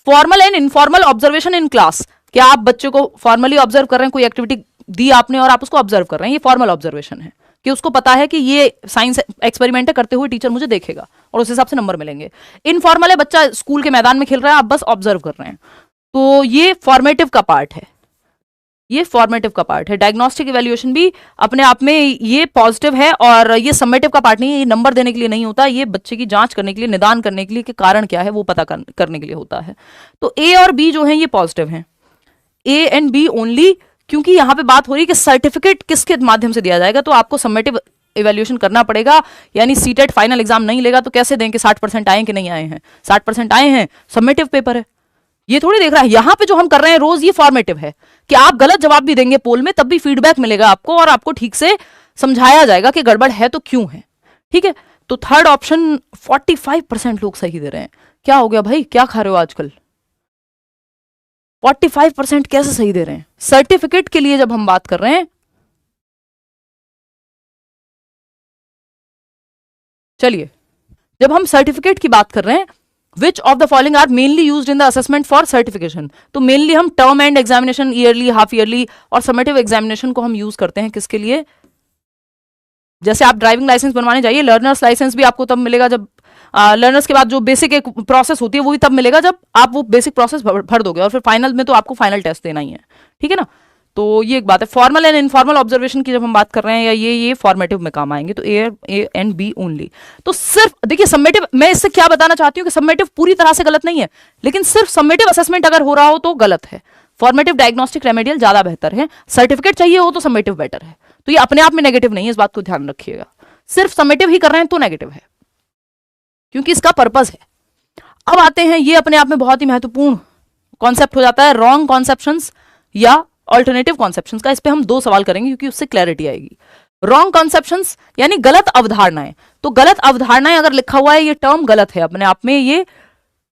Formal and informal observation in class, क्या आप बच्चे को फॉर्मली ऑब्जर्व कर रहे हैं, कोई एक्टिविटी दी आपने और आप उसको ऑब्जर्व कर रहे हैं, ये फॉर्मल ऑब्जर्वेशन है कि उसको पता है कि ये साइंस एक्सपेरिमेंट करते हुए टीचर मुझे देखेगा और उस हिसाब से नंबर मिलेंगे। इनफॉर्मल है, बच्चा स्कूल के मैदान में खेल रहा है, आप बस ऑब्जर्व कर रहे हैं, तो ये फॉर्मेटिव का पार्ट है। ये फॉर्मेटिव का पार्ट है। डायग्नोस्टिक इवैल्यूएशन भी अपने आप में ये पॉजिटिव है, और ये समेटिव का पार्ट नहीं है। ये नंबर देने के लिए नहीं होता, ये बच्चे की जांच करने के लिए, निदान करने के लिए कि कारण क्या है वो पता करने के लिए होता है। तो ए और बी जो है ये पॉजिटिव हैं, ए एंड बी ओनली, क्योंकि यहां पे बात हो रही है कि सर्टिफिकेट किसके माध्यम से दिया जाएगा। तो आपको समेटिव इवैल्यूएशन करना पड़ेगा, यानी सीटेट फाइनल एग्जाम नहीं लेगा तो कैसे दें कि 60% आए कि नहीं आए हैं। 60% आए हैं, समेटिव पेपर है, ये थोड़ी देख रहा है। यहां पे जो हम कर रहे हैं रोज, ये फॉर्मेटिव है कि आप गलत जवाब भी देंगे पोल में, तब भी फीडबैक मिलेगा आपको और आपको ठीक से समझाया जाएगा कि गड़बड़ है तो क्यों है। ठीक है, तो थर्ड ऑप्शन 45% लोग सही दे रहे हैं। क्या हो गया भाई, क्या खा रहे हो आजकल? 45% कैसे सही दे रहे हैं? सर्टिफिकेट के लिए जब हम बात कर रहे हैं, चलिए जब हम सर्टिफिकेट की बात कर रहे हैं, which of the following are mainly used in the assessment for certification, तो मेनली हम term end examination, yearly, half yearly और समेटिव एग्जामिनेशन को हम यूज करते हैं किसके लिए? जैसे आप ड्राइविंग लाइसेंस बनवाने जाइए, लर्नर्स लाइसेंस भी आपको तब मिलेगा जब लर्नर्स के बाद जो बेसिक एक प्रोसेस होती है वो भी तब मिलेगा जब आप वो बेसिक प्रोसेस भर दोगे, और फिर फाइनल में तो आपको फाइनल टेस्ट देना ही है। ठीक है ना, तो ये एक बात है। फॉर्मल एंड इनफॉर्मल ऑब्जर्वेशन की जब हम बात कर रहे हैं, या ये फॉर्मेटिव में काम आएंगे, तो ए एंड बी ओनली। तो सिर्फ देखिए समेटिव, मैं इससे क्या बताना चाहती हूँ कि समेटिव पूरी तरह से गलत नहीं है, लेकिन सिर्फ समेटिव असेसमेंट अगर हो रहा हो तो गलत है। फॉर्मेटिव, डायग्नोस्टिक, रेमेडियल ज्यादा बेहतर है। सर्टिफिकेट चाहिए हो तो समेटिव बेटर है। तो ये अपने आप में नेगेटिव नहीं है, इस बात को ध्यान रखिएगा। सिर्फ समेटिव ही कर रहे हैं तो नेगेटिव है, क्योंकि इसका पर्पज है। अब आते हैं, ये अपने आप में बहुत ही महत्वपूर्ण कॉन्सेप्ट हो जाता है, रॉन्ग कॉन्सेप्शंस या ऑल्टरनेटिव कॉन्सेप्शंस का। इस पे हम 2 सवाल करेंगे क्योंकि उससे क्लैरिटी आएगी। रॉन्ग कॉन्सेप्शंस यानी गलत अवधारणाएं। तो गलत अवधारणाएं अगर लिखा हुआ है, ये टर्म गलत है अपने आप में, ये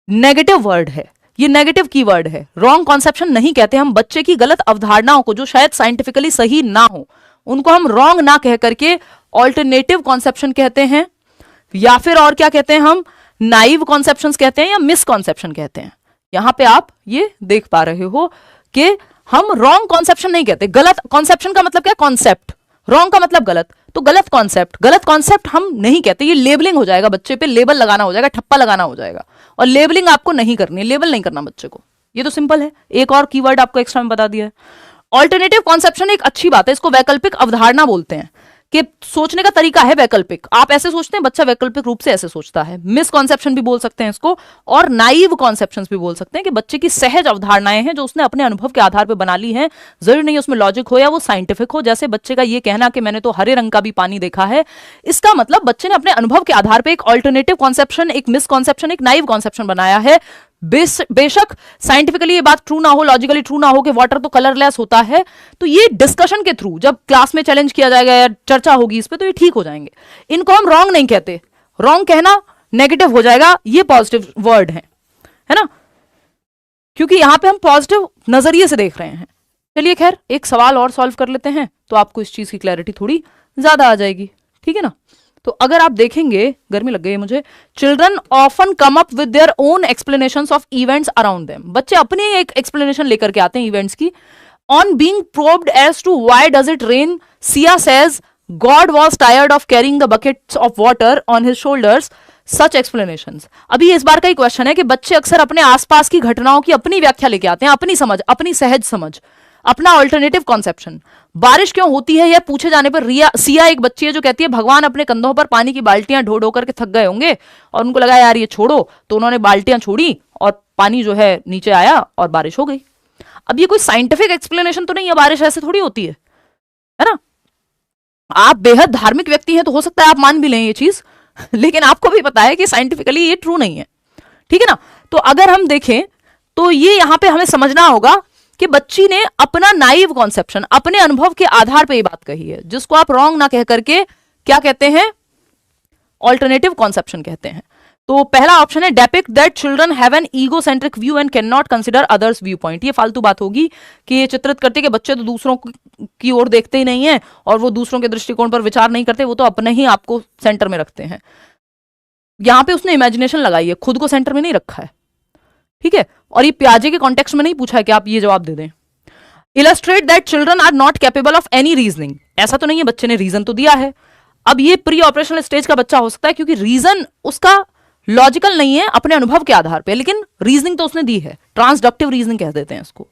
नेगेटिव वर्ड है, ये नेगेटिव कीवर्ड है। रॉन्ग कॉन्सेप्शन नहीं कहते हम बच्चे की गलत अवधारणाओं को, जो शायद साइंटिफिकली सही ना हो, उनको हम रॉन्ग ना कह करके ऑल्टरनेटिव कॉन्सेप्शन कहते हैं, या फिर और क्या कहते हैं हम, नाइव कॉन्सेप्शंस कहते हैं, या मिसकॉन्सेप्शन कहते हैं। यहां पे आप ये देख पा रहे हो कि हम रॉन्ग कॉन्सेप्शन नहीं कहते। गलत कॉन्सेप्शन का मतलब क्या? कॉन्सेप्ट। रॉन्ग का मतलब गलत, तो गलत कॉन्सेप्ट हम नहीं कहते। ये लेबलिंग हो जाएगा, बच्चे पे लेबल लगाना हो जाएगा, ठप्पा लगाना हो जाएगा, और लेबलिंग आपको नहीं करनी है, लेबल नहीं करना बच्चे को। ये तो सिंपल है। एक और कीवर्ड आपको एक्स्ट्रा में बता दिया है। ऑल्टरनेटिव कॉन्सेप्शन एक अच्छी बात है, इसको वैकल्पिक अवधारणा बोलते हैं, कि सोचने का तरीका है वैकल्पिक। आप ऐसे सोचते हैं, बच्चा वैकल्पिक रूप से ऐसे सोचता है। मिसकॉन्सेप्शन भी बोल सकते हैं इसको, और नाइव कॉन्सेप्शंस भी बोल सकते हैं, कि बच्चे की सहज अवधारणाएं हैं जो उसने अपने अनुभव के आधार पर बना ली हैं। जरूरी नहीं उसमें लॉजिक हो या वो साइंटिफिक हो। जैसे बच्चे का ये कहना कि मैंने तो हरे रंग का भी पानी देखा है, इसका मतलब बच्चे ने अपने अनुभव के आधार पर एक ऑल्टरनेटिव कॉन्सेप्शन, एक मिसकॉन्सेप्शन, एक नाइव कॉन्सेप्शन बनाया है। बेशक साइंटिफिकली ये बात ट्रू ना हो, लॉजिकली ट्रू ना हो कि वाटर तो कलरलेस होता है, तो ये डिस्कशन के थ्रू जब क्लास में चैलेंज किया जाएगा या चर्चा होगी इस पे, तो ये ठीक हो जाएंगे। इनको हम रॉन्ग नहीं कहते, रॉन्ग कहना नेगेटिव हो जाएगा, ये पॉजिटिव वर्ड है ना, क्योंकि यहां पे हम पॉजिटिव नजरिए से देख रहे हैं। चलिए खैर, एक सवाल और सॉल्व कर लेते हैं तो आपको इस चीज की क्लैरिटी थोड़ी ज्यादा आ जाएगी। ठीक है ना, तो अगर आप देखेंगे, गर्मी लग गई है मुझे, children often come up with their own explanations of events around them. बच्चे अपनी एक एक्सप्लेनेशन लेकर के आते हैं इवेंट्स की। On being probed as to why does it rain, Siya says god was tired of carrying the buckets of water on his shoulders, such explanations. अभी इस बार का ही क्वेश्चन है कि बच्चे अक्सर अपने आसपास की घटनाओं की अपनी व्याख्या लेके आते हैं, अपनी समझ, अपनी सहज समझ, अपना ऑल्टरनेटिव कॉन्सेप्शन। बारिश क्यों होती है यह पूछे जाने पर सिया एक बच्ची है जो कहती है भगवान अपने कंधों पर पानी की बाल्टियां ढो ढो करके थक गए होंगे और उनको लगा यार ये छोड़ो, तो उन्होंने बाल्टियां छोड़ी और पानी जो है नीचे आया और बारिश हो गई। अब ये कोई साइंटिफिक एक्सप्लेनेशन तो नहीं है, बारिश ऐसे थोड़ी होती है ना। आप बेहद धार्मिक व्यक्ति हैं तो हो सकता है आप मान भी लें ये चीज, लेकिन आपको भी पता है कि साइंटिफिकली ये ट्रू नहीं है। ठीक है ना, तो अगर हम देखें तो ये यहां पे हमें समझना होगा कि बच्ची ने अपना नाइव कॉन्सेप्शन, अपने अनुभव के आधार पर ये बात कही है, जिसको आप रॉन्ग ना कह करके क्या कहते हैं, ऑल्टरनेटिव कॉन्सेप्शन कहते हैं। तो पहला ऑप्शन है depict that children have an egocentric view and can not consider others view point. ये फालतू बात होगी कि ये चित्रित करते कि बच्चे तो दूसरों की ओर देखते ही नहीं है और वो दूसरों के दृष्टिकोण पर विचार नहीं करते, वो तो अपने ही आपको सेंटर में रखते हैं। यहां पे उसने इमेजिनेशन लगाई है, खुद को सेंटर में नहीं रखा है। ठीक है, और ये प्याजे के कॉन्टेक्स्ट में नहीं पूछा है कि आप ये जवाब दे दें। Illustrate that children are not capable of any reasoning, ऐसा तो नहीं है, बच्चे ने रीजन तो दिया है। अब ये प्री ऑपरेशनल स्टेज का बच्चा हो सकता है क्योंकि रीजन उसका लॉजिकल नहीं है, अपने अनुभव के आधार पे, लेकिन रीजनिंग तो उसने दी है, ट्रांसडक्टिव रीजनिंग कह देते हैं इसको।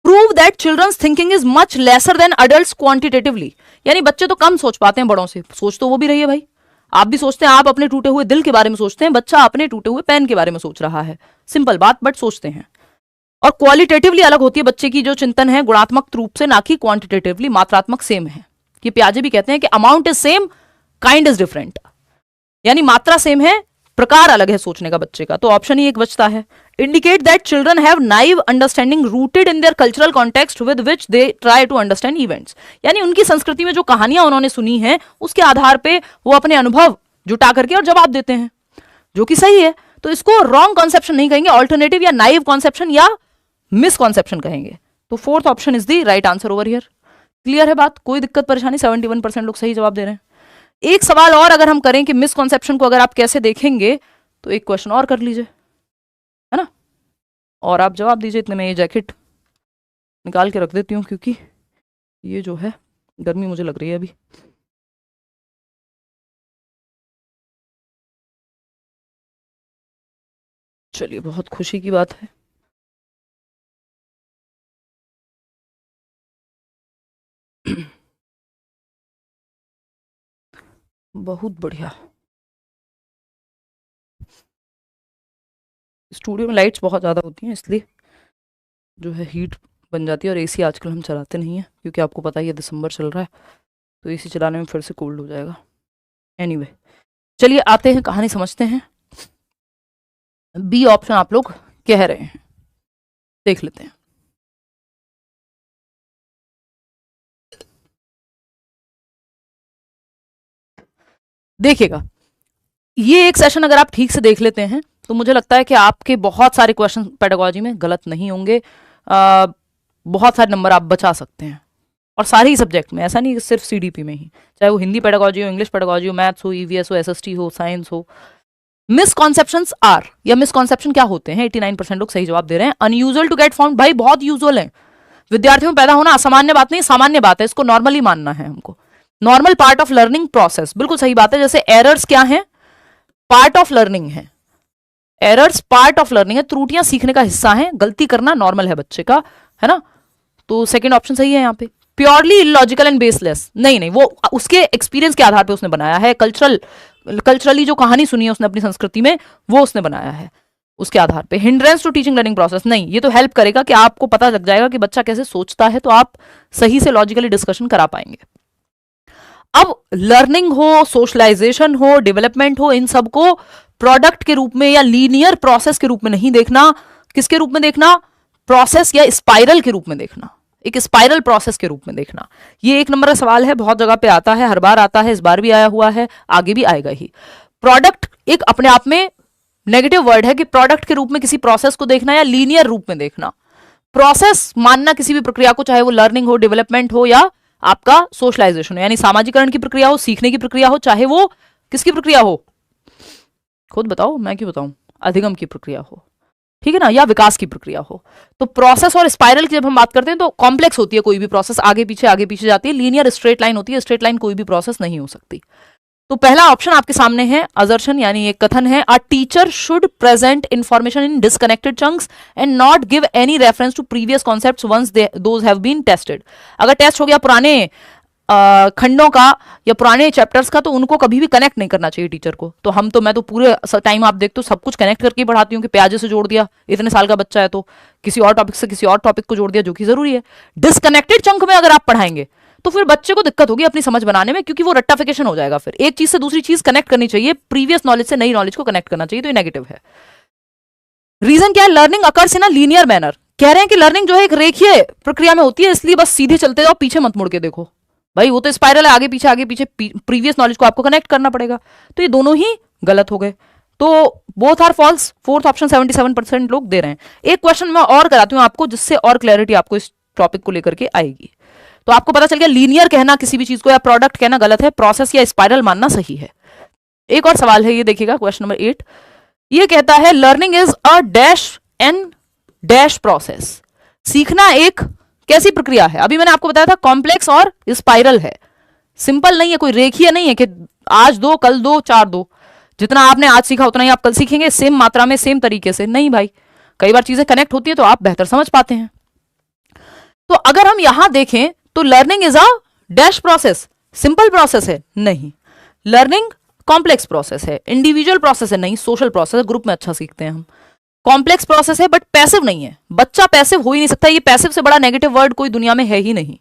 Prove that children's thinking is much lesser than adults quantitatively, यानी बच्चे तो कम सोच पाते हैं बड़ों से, सोच तो वो भी रही है भाई, आप भी सोचते हैं, आप अपने टूटे हुए दिल के बारे में सोचते हैं, बच्चा अपने टूटे हुए पेन के बारे में सोच रहा है, सिंपल बात, बट सोचते हैं। और क्वालिटेटिवली अलग होती है बच्चे की जो चिंतन है, गुणात्मक रूप से, ना कि क्वांटिटेटिवली, मात्रात्मक सेम है। कि पियाजे भी कहते हैं कि amount is same, kind is different, यानी मात्रा सेम है, प्रकार अलग है सोचने का बच्चे का। तो ऑप्शन ही एक बचता है। Indicate that children have naive understanding rooted in their cultural context with which they try to understand events, यानी उनकी संस्कृति में जो कहानियां उन्होंने सुनी हैं उसके आधार पे वो अपने अनुभव जुटा करके और जवाब देते हैं, जो कि सही है। तो इसको रॉन्ग कॉन्सेप्शन नहीं कहेंगे, ऑल्टरनेटिव या नाइव कॉन्सेप्शन या मिसकॉन्सेप्शन कहेंगे। तो fourth option is the right answer over here. Clear है बात, कोई दिक्कत परेशानी? 71% लोग सही जवाब दे रहे हैं। एक सवाल और अगर हम करें कि मिसकॉन्सेप्शन को अगर आप कैसे देखेंगे, तो एक क्वेश्चन और कर लीजिए, है ना, और आप जवाब दीजिए। इतने में ये जैकेट निकाल के रख देती हूँ क्योंकि ये जो है गर्मी मुझे लग रही है अभी। चलिए, बहुत खुशी की बात है। बहुत बढ़िया। स्टूडियो में लाइट्स बहुत ज़्यादा होती हैं, इसलिए जो है हीट बन जाती है, और एसी आजकल हम चलाते नहीं हैं क्योंकि आपको पता ही है दिसंबर चल रहा है, तो एसी चलाने में फिर से कोल्ड हो जाएगा। एनीवे, चलिए आते हैं, कहानी समझते हैं। बी ऑप्शन आप लोग कह रहे हैं, देख लेते हैं। देखिएगा, ये एक सेशन अगर आप ठीक से देख लेते हैं तो मुझे लगता है कि आपके बहुत सारे क्वेश्चन पेडागोजी में गलत नहीं होंगे, बहुत सारे नंबर आप बचा सकते हैं, और सारे ही सब्जेक्ट में, ऐसा नहीं कि सिर्फ सीडीपी में ही, चाहे वो हिंदी पेडागोजी हो, इंग्लिश पेडागोजी हो, मैथ्स हो, ईवीएस हो, एसएसटी हो, साइंस हो। मिसकॉन्सेप्शंस आर, या मिसकॉन्सेप्शन क्या होते हैं? 89% लोग सही जवाब दे रहे हैं। अनयूजुअल टू गेट फाउंड, भाई बहुत यूजुअल है, विद्यार्थियों में पैदा होना असामान्य बात नहीं, सामान्य बात है, इसको नॉर्मली मानना है हमको। Normal part of learning process, बिल्कुल सही बात है। जैसे एरर्स क्या है? पार्ट ऑफ लर्निंग है, एरर्स पार्ट ऑफ लर्निंग है, त्रुटियां सीखने का हिस्सा है, गलती करना नॉर्मल है बच्चे का, है ना। तो सेकंड ऑप्शन सही है यहाँ पे। प्योरली इलॉजिकल एंड बेसलेस, नहीं नहीं, वो उसके एक्सपीरियंस के आधार पे उसने बनाया है, कल्चरली जो कहानी सुनी है उसने अपनी संस्कृति में, वो उसने बनाया है उसके आधार पे। Hindrance to teaching learning process, नहीं, ये तो हेल्प करेगा कि आपको पता लग जाएगा कि बच्चा कैसे सोचता है, तो आप सही से लॉजिकली डिस्कशन करा पाएंगे। अब लर्निंग हो, सोशलाइजेशन हो, डेवलपमेंट हो, इन सबको प्रोडक्ट के रूप में या लीनियर प्रोसेस के रूप में नहीं देखना। किसके रूप में देखना? प्रोसेस या स्पाइरल के रूप में देखना, एक स्पाइरल प्रोसेस के रूप में देखना। ये एक नंबर का सवाल है, बहुत जगह पे आता है, हर बार आता है, इस बार भी आया हुआ है, आगे भी आएगा ही। प्रोडक्ट एक अपने आप में नेगेटिव वर्ड है कि प्रोडक्ट के रूप में किसी प्रोसेस को देखना या लीनियर रूप में देखना। प्रोसेस मानना किसी भी प्रक्रिया को, चाहे वो लर्निंग हो, डेवलपमेंट हो, या आपका सोशलाइजेशन हो, यानी सामाजिकरण की प्रक्रिया हो, सीखने की प्रक्रिया हो, चाहे वो किसकी प्रक्रिया हो, खुद बताओ, मैं क्यों बताऊं, अधिगम की प्रक्रिया हो, ठीक है ना, या विकास की प्रक्रिया हो। तो प्रोसेस और स्पाइरल की जब हम बात करते हैं तो कॉम्प्लेक्स होती है कोई भी प्रोसेस, आगे पीछे जाती है। लीनियर स्ट्रेट लाइन होती है, स्ट्रेट लाइन कोई भी प्रोसेस नहीं हो सकती। तो पहला ऑप्शन आपके सामने है अजर्शन, यानी एक कथन है, a teacher should present information in disconnected chunks and not give any reference to previous concepts once those have been tested. अगर टेस्ट हो गया पुराने खंडों का या पुराने चैप्टर्स का, तो उनको कभी भी कनेक्ट नहीं करना चाहिए टीचर को। तो मैं तो पूरे टाइम आप देखते हो सब कुछ कनेक्ट करके पढ़ाती हूँ कि प्याजे से जोड़ दिया, इतने साल का बच्चा है तो किसी और टॉपिक से किसी और टॉपिक को जोड़ दिया, जो कि जरूरी है। डिस्कनेक्टेड चंक में अगर आप पढ़ाएंगे तो फिर बच्चे को दिक्कत होगी अपनी समझ बनाने में, क्योंकि वो रट्टाफिकेशन हो जाएगा। फिर एक चीज से दूसरी चीज कनेक्ट करनी चाहिए, प्रीवियस नॉलेज से नई नॉलेज को कनेक्ट करना चाहिए, तो ये नेगेटिव है। रीजन क्या है? Learning occurs in a linear manner. कह रहे हैं कि लर्निंग जो है एक रेखीय प्रक्रिया में होती है, इसलिए बस सीधे चलते जाओ, पीछे मत मुड़ के देखो। भाई वो तो स्पाइरल है, आगे पीछे प्रीवियस नॉलेज को आपको कनेक्ट करना पड़ेगा। तो ये दोनों ही गलत हो गए, तो both are false. Fourth option 77% लोग दे रहे हैं। एक क्वेश्चन मैं और कराती हूं आपको, जिससे और क्लैरिटी आपको इस टॉपिक को लेकर के आएगी। तो आपको पता चल गया लीनियर कहना किसी भी चीज को या प्रोडक्ट कहना गलत है, प्रोसेस या स्पाइरल मानना सही है। एक और सवाल है, ये देखिएगा, क्वेश्चन नंबर 8। ये कहता है learning is a dash and dash process. सीखना एक कैसी प्रक्रिया है? अभी मैंने आपको बताया था कॉम्प्लेक्स और स्पाइरल है, सिंपल नहीं है, कोई रेखीय नहीं है कि आज दो कल दो चार दो, जितना आपने आज सीखा उतना ही आप कल सीखेंगे, सेम मात्रा में सेम तरीके से नहीं भाई। कई बार चीजें कनेक्ट होती है तो आप बेहतर समझ पाते हैं। तो अगर हम यहां देखें तो learning is a dash process, simple process है नहीं, लर्निंग कॉम्प्लेक्स प्रोसेस है, इंडिविजुअल प्रोसेस है नहीं, सोशल प्रोसेस है, ग्रुप में अच्छा सीखते हैं हम, कॉम्प्लेक्स प्रोसेस है बट पैसिव नहीं है, बच्चा पैसिव हो ही नहीं सकता, ये पैसिव से बड़ा नेगेटिव वर्ड कोई दुनिया में है ही नहीं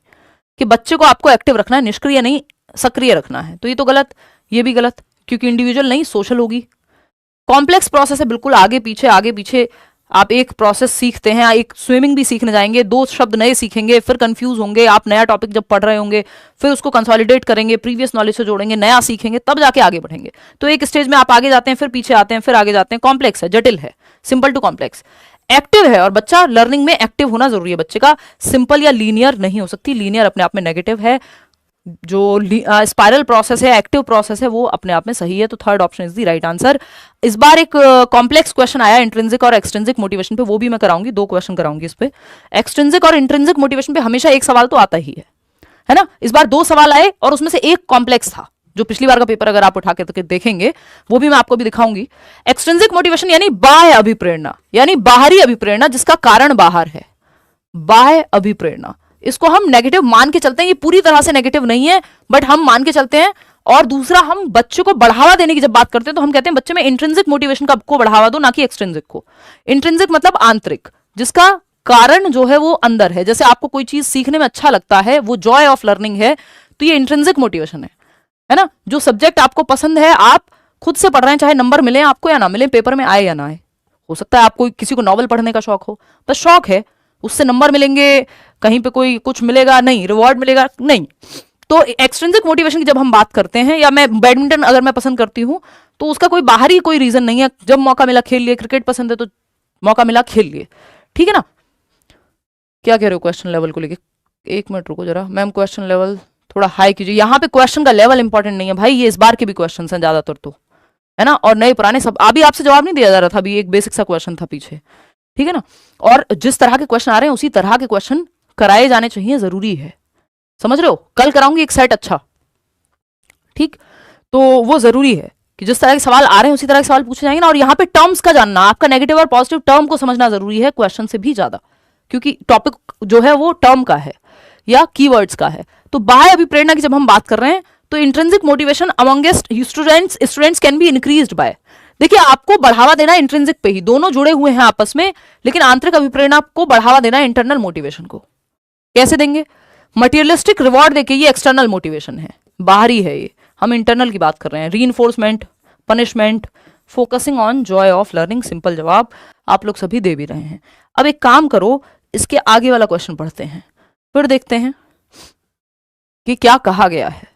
कि बच्चे को आपको एक्टिव रखना है, निष्क्रिय नहीं सक्रिय रखना है, तो ये तो गलत, ये भी गलत, क्योंकि इंडिविजुअल नहीं सोशल होगी। कॉम्प्लेक्स प्रोसेस है, बिल्कुल आगे पीछे आप एक प्रोसेस सीखते हैं, एक स्विमिंग भी सीखने जाएंगे, 2 शब्द नए सीखेंगे, फिर कंफ्यूज होंगे, आप नया टॉपिक जब पढ़ रहे होंगे फिर उसको कंसोलिडेट करेंगे, प्रीवियस नॉलेज से जोड़ेंगे, नया सीखेंगे, तब जाके आगे बढ़ेंगे। तो एक स्टेज में आप आगे जाते हैं, फिर पीछे आते हैं, फिर आगे जाते हैं, कॉम्प्लेक्स है, जटिल है, सिंपल टू कॉम्प्लेक्स। एक्टिव है, और बच्चा लर्निंग में एक्टिव होना जरूरी है बच्चे का, सिंपल या लीनियर नहीं हो सकती, लीनियर अपने आप में नेगेटिव है, जो स्पाइरल प्रोसेस है, एक्टिव प्रोसेस है, वो अपने आप में सही है। तो third option is the right answer. इस बार एक कॉम्प्लेक्स क्वेश्चन आया इंट्रिंसिक और एक्सट्रिंसिक मोटिवेशन पे, वो भी मैं कराऊंगी, 2 क्वेश्चन कराऊंगी इस पे। एक्सट्रिंसिक और इंट्रिंसिक मोटिवेशन पे हमेशा एक सवाल तो आता ही है ना। इस बार 2 सवाल आए और उसमें से एक कॉम्प्लेक्स था, जो पिछली बार का पेपर अगर आप उठा के देखेंगे वो भी मैं आपको भी दिखाऊंगी। एक्सट्रिंसिक मोटिवेशन यानी बाह्य अभिप्रेरणा, यानी बाहरी अभिप्रेरणा जिसका कारण बाहर है, बाह्य अभिप्रेरणा, इसको हम नेगेटिव मान के चलते हैं, ये पूरी तरह से नेगेटिव नहीं है बट हम मान के चलते हैं। और दूसरा, हम बच्चे को बढ़ावा देने की जब बात करते हैं तो हम कहते हैं बच्चे में इंट्रिंसिक मोटिवेशन को बढ़ावा दो, ना कि एक्सट्रिंसिक को। इंट्रिंसिक मतलब आंतरिक, जिसका कारण जो है वो अंदर है, जैसे आपको कोई चीज सीखने में अच्छा लगता है, वो जॉय ऑफ लर्निंग है, तो ये इंट्रिंसिक मोटिवेशन है ना। जो सब्जेक्ट आपको पसंद है, आप खुद से पढ़ रहे हैं, चाहे नंबर मिले आपको या ना मिले, पेपर में आए या ना आए, हो सकता है आपको किसी को नॉवल पढ़ने का शौक हो, बस शौक है, उससे नंबर मिलेंगे, कहीं पे कोई कुछ मिलेगा नहीं, रिवॉर्ड मिलेगा नहीं। तो एक्सट्रिंसिक मोटिवेशन की जब हम बात करते हैं, या मैं बैडमिंटन अगर मैं पसंद करती हूं तो उसका कोई बाहरी कोई रीजन नहीं है, जब मौका मिला खेल लिए, क्रिकेट पसंद है तो मौका मिला खेल लिए, ठीक है ना। क्या कह रहे हो क्वेश्चन लेवल को लेके? 1 मिनट रुको जरा मैम, क्वेश्चन लेवल थोड़ा हाई कीजिए। यहाँ पे क्वेश्चन का लेवल इंपॉर्टेंट नहीं है भाई, ये इस बार के भी क्वेश्चन हैं ज्यादातर तो, है ना, और नए पुराने सब। अभी आपसे जवाब नहीं दिया जा रहा था, अभी एक बेसिक सा क्वेश्चन था पीछे, ठीक है ना। और जिस तरह के क्वेश्चन आ रहे हैं उसी तरह के क्वेश्चन कराए जाने चाहिए, जरूरी है, समझ रहे हो। कल कराऊंगी एक सेट अच्छा, ठीक, तो वो जरूरी है कि जिस तरह के सवाल आ रहे हैं उसी तरह के सवाल पूछे जाएंगे ना। और यहाँ पे टर्म्स का जानना, आपका नेगेटिव और पॉजिटिव टर्म को समझना जरूरी है क्वेश्चन से भी ज्यादा, क्योंकि टॉपिक जो है वो टर्म का है या कीवर्ड्स का है। तो बाह्य अभिप्रेरणा की जब हम बात कर रहे हैं तो intrinsic motivation amongst students can be increased by, देखिए आपको बढ़ावा देना इंट्रिंसिक पे ही, दोनों जुड़े हुए हैं आपस में, लेकिन आंतरिक अभिप्रेरणा को बढ़ावा देना इंटरनल मोटिवेशन को। कैसे देंगे? मटेरियलिस्टिक रिवॉर्ड देके, ये एक्सटर्नल मोटिवेशन है, बाहरी है, ये हम इंटरनल की बात कर रहे हैं। Reinforcement, punishment, focusing on Joy of learning, simple जवाब आप लोग सभी दे भी रहे हैं। अब एक काम करो, इसके आगे वाला क्वेश्चन पढ़ते हैं, फिर देखते हैं कि क्या कहा गया है।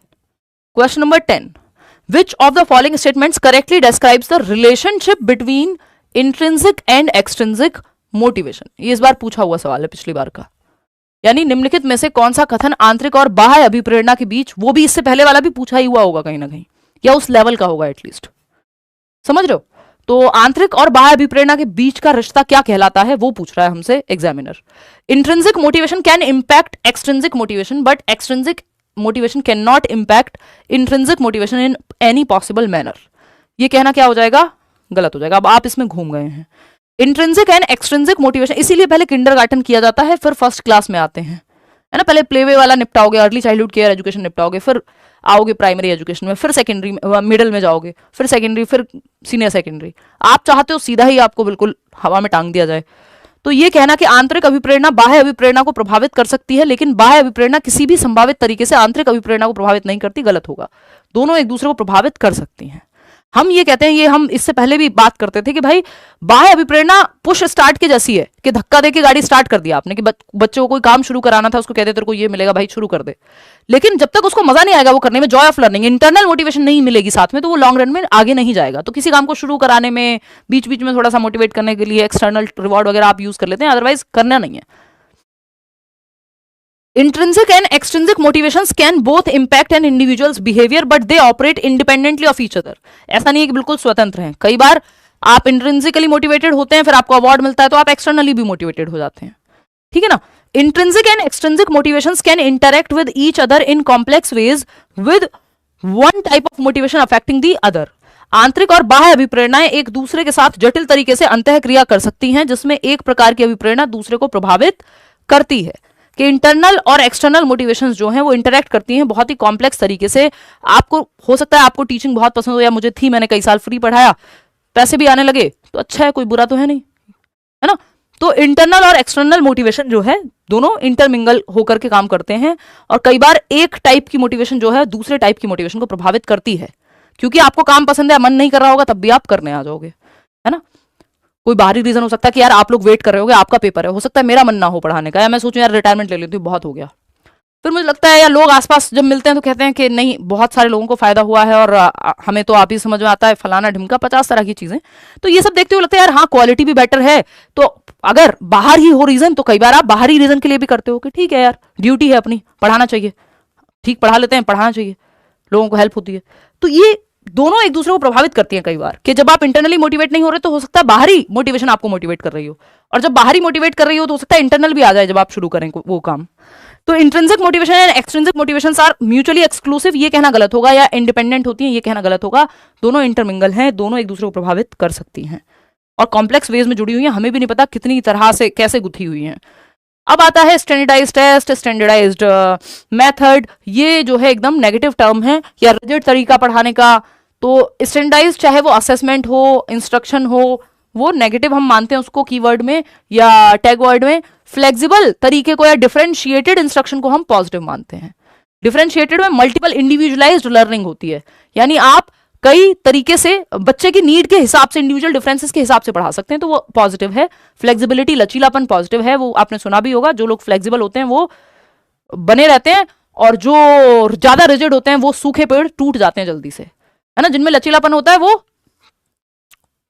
Question number 10, which of the following statements correctly describes the relationship between intrinsic and extrinsic motivation? ये इस बार पूछा हुआ सवाल है पिछली बार का, यानी निम्नलिखित में से कौन सा कथन आंतरिक और बाह्य अभिप्रेरणा के बीच, वो भी इससे पहले वाला भी पूछा ही हुआ होगा कहीं ना कहीं, या उस लेवल का होगा एटलीस्ट, समझ रहे हो। तो आंतरिक और बाह्य अभिप्रेरणा के बीच का रिश्ता क्या कहलाता है, वो पूछ रहा है हमसे examiner. Intrinsic motivation can impact extrinsic motivation, but extrinsic motivation can not impact intrinsic motivation in any possible manner. ये कहना क्या हो जाएगा? गलत हो जाएगा। अब आप इसमें घूम गए हैं। इंट्रिंसिक एंड एक्सट्रिंसिक मोटिवेशन इसीलिए पहले किंडरगार्टन किया जाता है, फिर फर्स्ट क्लास में आते हैं, है ना। पहले प्लेवे वाला निपटाओगे, अर्ली चाइल्डहुड केयर एजुकेशन निपटाओगे, फिर आओगे प्राइमरी एजुकेशन में, फिर सेकेंडरी मिडिल में जाओगे, फिर सेकेंडरी, फिर सीनियर सेकेंडरी। आप चाहते हो सीधा ही आपको बिल्कुल हवा में टांग दिया जाए। तो ये कहना कि आंतरिक अभिप्रेरणा बाह्य अभिप्रेरणा को प्रभावित कर सकती है, लेकिन बाह्य अभिप्रेरणा किसी भी संभावित तरीके से आंतरिक अभिप्रेरणा को प्रभावित नहीं करती, गलत होगा। दोनों एक दूसरे को प्रभावित कर सकती हैं। हम ये कहते हैं, ये हम इससे पहले भी बात करते थे कि भाई बाह्य अभिप्रेरणा पुश स्टार्ट के जैसी है, कि धक्का देके गाड़ी स्टार्ट कर दिया आपने, कि बच्चों को कोई काम शुरू कराना था, उसको कहते तेरे को ये मिलेगा भाई शुरू कर दे, लेकिन जब तक उसको मजा नहीं आएगा वो करने में, Joy of learning, internal motivation नहीं मिलेगी साथ में, तो वो लॉन्ग रन में आगे नहीं जाएगा। तो किसी काम को शुरू कराने में बीच बीच में थोड़ा सा मोटिवेट करने के लिए एक्सटर्नल रिवॉर्ड वगैरह आप यूज कर लेते हैं, अदरवाइज करना नहीं है। Intrinsic and extrinsic motivations can both impact an individual's behavior, but they operate independently of each other. ऐसा नहीं है कि बिल्कुल स्वतंत्र हैं। कई बार आप इंट्रिंसिकली मोटिवेटेड होते हैं, फिर आपको अवार्ड मिलता है, तो आप एक्सटर्नली भी मोटिवेटेड हो जाते हैं, ठीक है ना। Intrinsic and extrinsic motivations can interact with each other in complex ways, with one type of motivation affecting the other. आंतरिक और बाह्य अभिप्रेरणाएं एक दूसरे के साथ जटिल तरीके से अंतःक्रिया कर सकती हैं, जिसमें एक प्रकार की अभिप्रेरणा दूसरे को प्रभावित करती है। कि इंटरनल और एक्सटर्नल मोटिवेशंस जो हैं वो इंटरेक्ट करती हैं बहुत ही कॉम्प्लेक्स तरीके से। आपको हो सकता है आपको टीचिंग बहुत पसंद हो, या मुझे थी, मैंने कई साल फ्री पढ़ाया, पैसे भी आने लगे, तो अच्छा है, कोई बुरा तो है नहीं, है ना। तो इंटरनल और एक्सटर्नल मोटिवेशन जो है दोनों इंटरमिंगल होकर के काम करते हैं, और कई बार एक टाइप की मोटिवेशन जो है दूसरे टाइप की मोटिवेशन को प्रभावित करती है। क्योंकि आपको काम पसंद है, मन नहीं कर रहा होगा, तब भी आप करने आ जाओगे, है ना। कोई बाहरी रीजन हो सकता है कि यार आप लोग वेट कर रहे होगे, आपका पेपर है, हो सकता है मेरा मन ना हो पढ़ाने का, या मैं सोचूं यार रिटायरमेंट ले लेती हूँ, बहुत हो गया। फिर मुझे लगता है, या लोग आसपास जब मिलते हैं तो कहते हैं कि नहीं, बहुत सारे लोगों को फायदा हुआ है, और हमें तो आप ही समझ में आता है, फलाना ढिमका, 50 तरह की चीजें। तो ये सब देखते हुए लगता है यार हाँ, क्वालिटी भी बेटर है। तो अगर बाहर ही हो रीजन, तो कई बार आप बाहरी रीजन के लिए भी करते हो कि ठीक है यार, ड्यूटी है अपनी, पढ़ाना चाहिए, ठीक पढ़ा लेते हैं, पढ़ाना चाहिए, लोगों को हेल्प होती है। तो ये दोनों एक दूसरे को प्रभावित करती हैं कई बार, कि जब आप इंटरनली मोटिवेट नहीं हो रहे तो हो सकता है बाहरी मोटिवेशन आपको मोटिवेट कर रही हो, और जब बाहरी मोटिवेट कर रही हो तो हो सकता है इंटरनल भी आ जाए जब आप शुरू करें वो काम। तो intrinsic motivation and extrinsic motivation are mutually exclusive, ये कहना गलत होगा, या इंडिपेंडेंट होती हैं, ये कहना गलत होगा। दोनों इंटरमिंगल हैं, दोनों एक दूसरे को प्रभावित कर सकती हैं, और कॉम्प्लेक्स वेज में जुड़ी हुई हैं, हमें भी नहीं पता कितनी तरह से कैसे गुथी हुई हैं। अब आता है स्टैंडर्डाइज्ड टेस्ट, स्टैंडर्डाइज्ड मेथड। ये जो है एकदम नेगेटिव टर्म है, या रिजिड तरीका पढ़ाने का। तो स्टैंडर्डाइज्ड, चाहे वो असेसमेंट हो, इंस्ट्रक्शन हो, वो नेगेटिव हम मानते हैं उसको कीवर्ड में या टैग वर्ड में। फ्लेक्सिबल तरीके को या डिफरेंशिएटेड इंस्ट्रक्शन को हम पॉजिटिव मानते हैं। डिफरेंशिएटेड में मल्टीपल इंडिविजुअलाइज्ड लर्निंग होती है, यानी आप कई तरीके से बच्चे की नीड के हिसाब से, इंडिविजुअल डिफरेंसेस के हिसाब से पढ़ा सकते हैं, तो वो पॉजिटिव है। फ्लेक्सिबिलिटी, लचीलापन पॉजिटिव है, वो आपने सुना भी होगा, जो लोग फ्लेक्सिबल होते हैं वो बने रहते हैं, और जो ज्यादा रिजिड होते हैं वो सूखे पेड़ टूट जाते हैं जल्दी से, है ना। जिनमें लचीलापन होता है वो